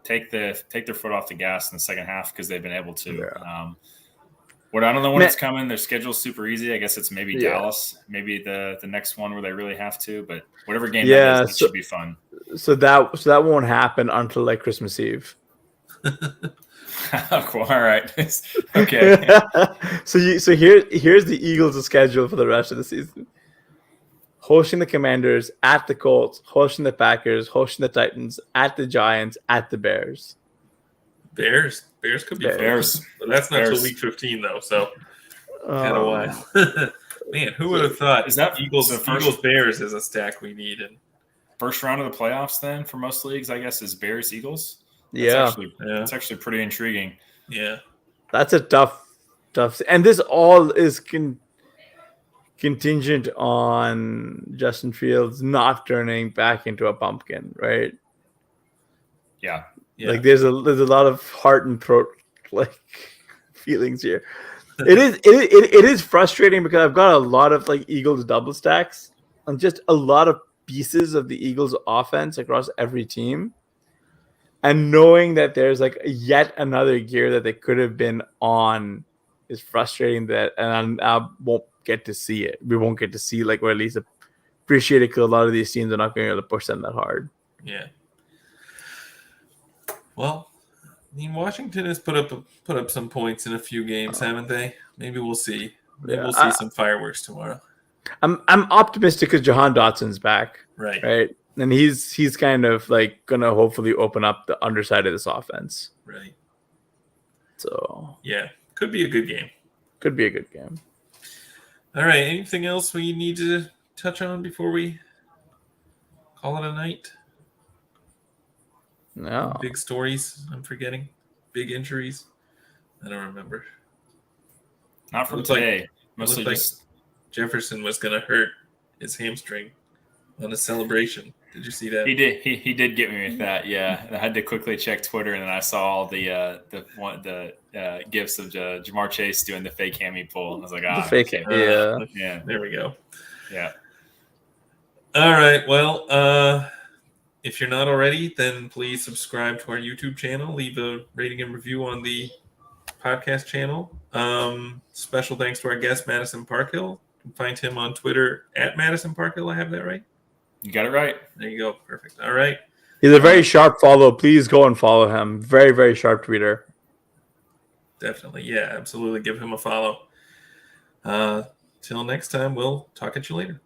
take their foot off the gas in the second half because they've been able to. Yeah. What I don't know when it's coming. Their schedule's super easy. I guess it's maybe Dallas, maybe the next one where they really have to. But whatever game that is, it should be fun. So that won't happen until like Christmas Eve. Oh, cool. All right. Okay. So here's the Eagles' schedule for the rest of the season: hosting the Commanders, at the Colts, hosting the Packers, hosting the Titans, at the Giants, at the Bears. Bears could be Bears, but that's not until week 15 though. So kind of wild. Man, who would have thought? Is that Eagles Bears is a stack we need? And first round of the playoffs then for most leagues, I guess, is Bears Eagles. That's actually pretty intriguing. Yeah, that's a tough, and this all is contingent on Justin Fields not turning back into a pumpkin, right? Yeah. Like there's a lot of heart and throat like feelings here. It is frustrating because I've got a lot of like Eagles double stacks and just a lot of pieces of the Eagles offense across every team. And knowing that there's like yet another gear that they could have been on is frustrating, and I won't get to see it. We won't get to see or at least appreciate it because a lot of these teams are not going to be able to push them that hard. Yeah. Well, I mean, Washington has put up some points in a few games, haven't they? Maybe we'll see. Maybe we'll see some fireworks tomorrow. I'm optimistic because Jahan Dotson's back. Right. And he's kind of like gonna hopefully open up the underside of this offense. Right. So yeah, could be a good game. All right. Anything else we need to touch on before we call it a night? No. Big stories I'm forgetting. Big injuries. I don't remember. Not from today. Mostly just Jefferson was going to hurt his hamstring on a celebration. Did you see that? He did. He did get me with that. Yeah, I had to quickly check Twitter, and then I saw all the gifs of Jamar Chase doing the fake hammy pull. And I was like, the fake yeah. There we go. Yeah. All right. Well, if you're not already, then please subscribe to our YouTube channel. Leave a rating and review on the podcast channel. Special thanks to our guest, Madison Parkhill. You can find him on Twitter at Madison Parkhill. I have that right? You got it right. There you go. Perfect. All right. He's a very sharp follow. Please go and follow him. Very, very sharp tweeter. Definitely. Yeah, absolutely. Give him a follow. Till next time, we'll talk at you later.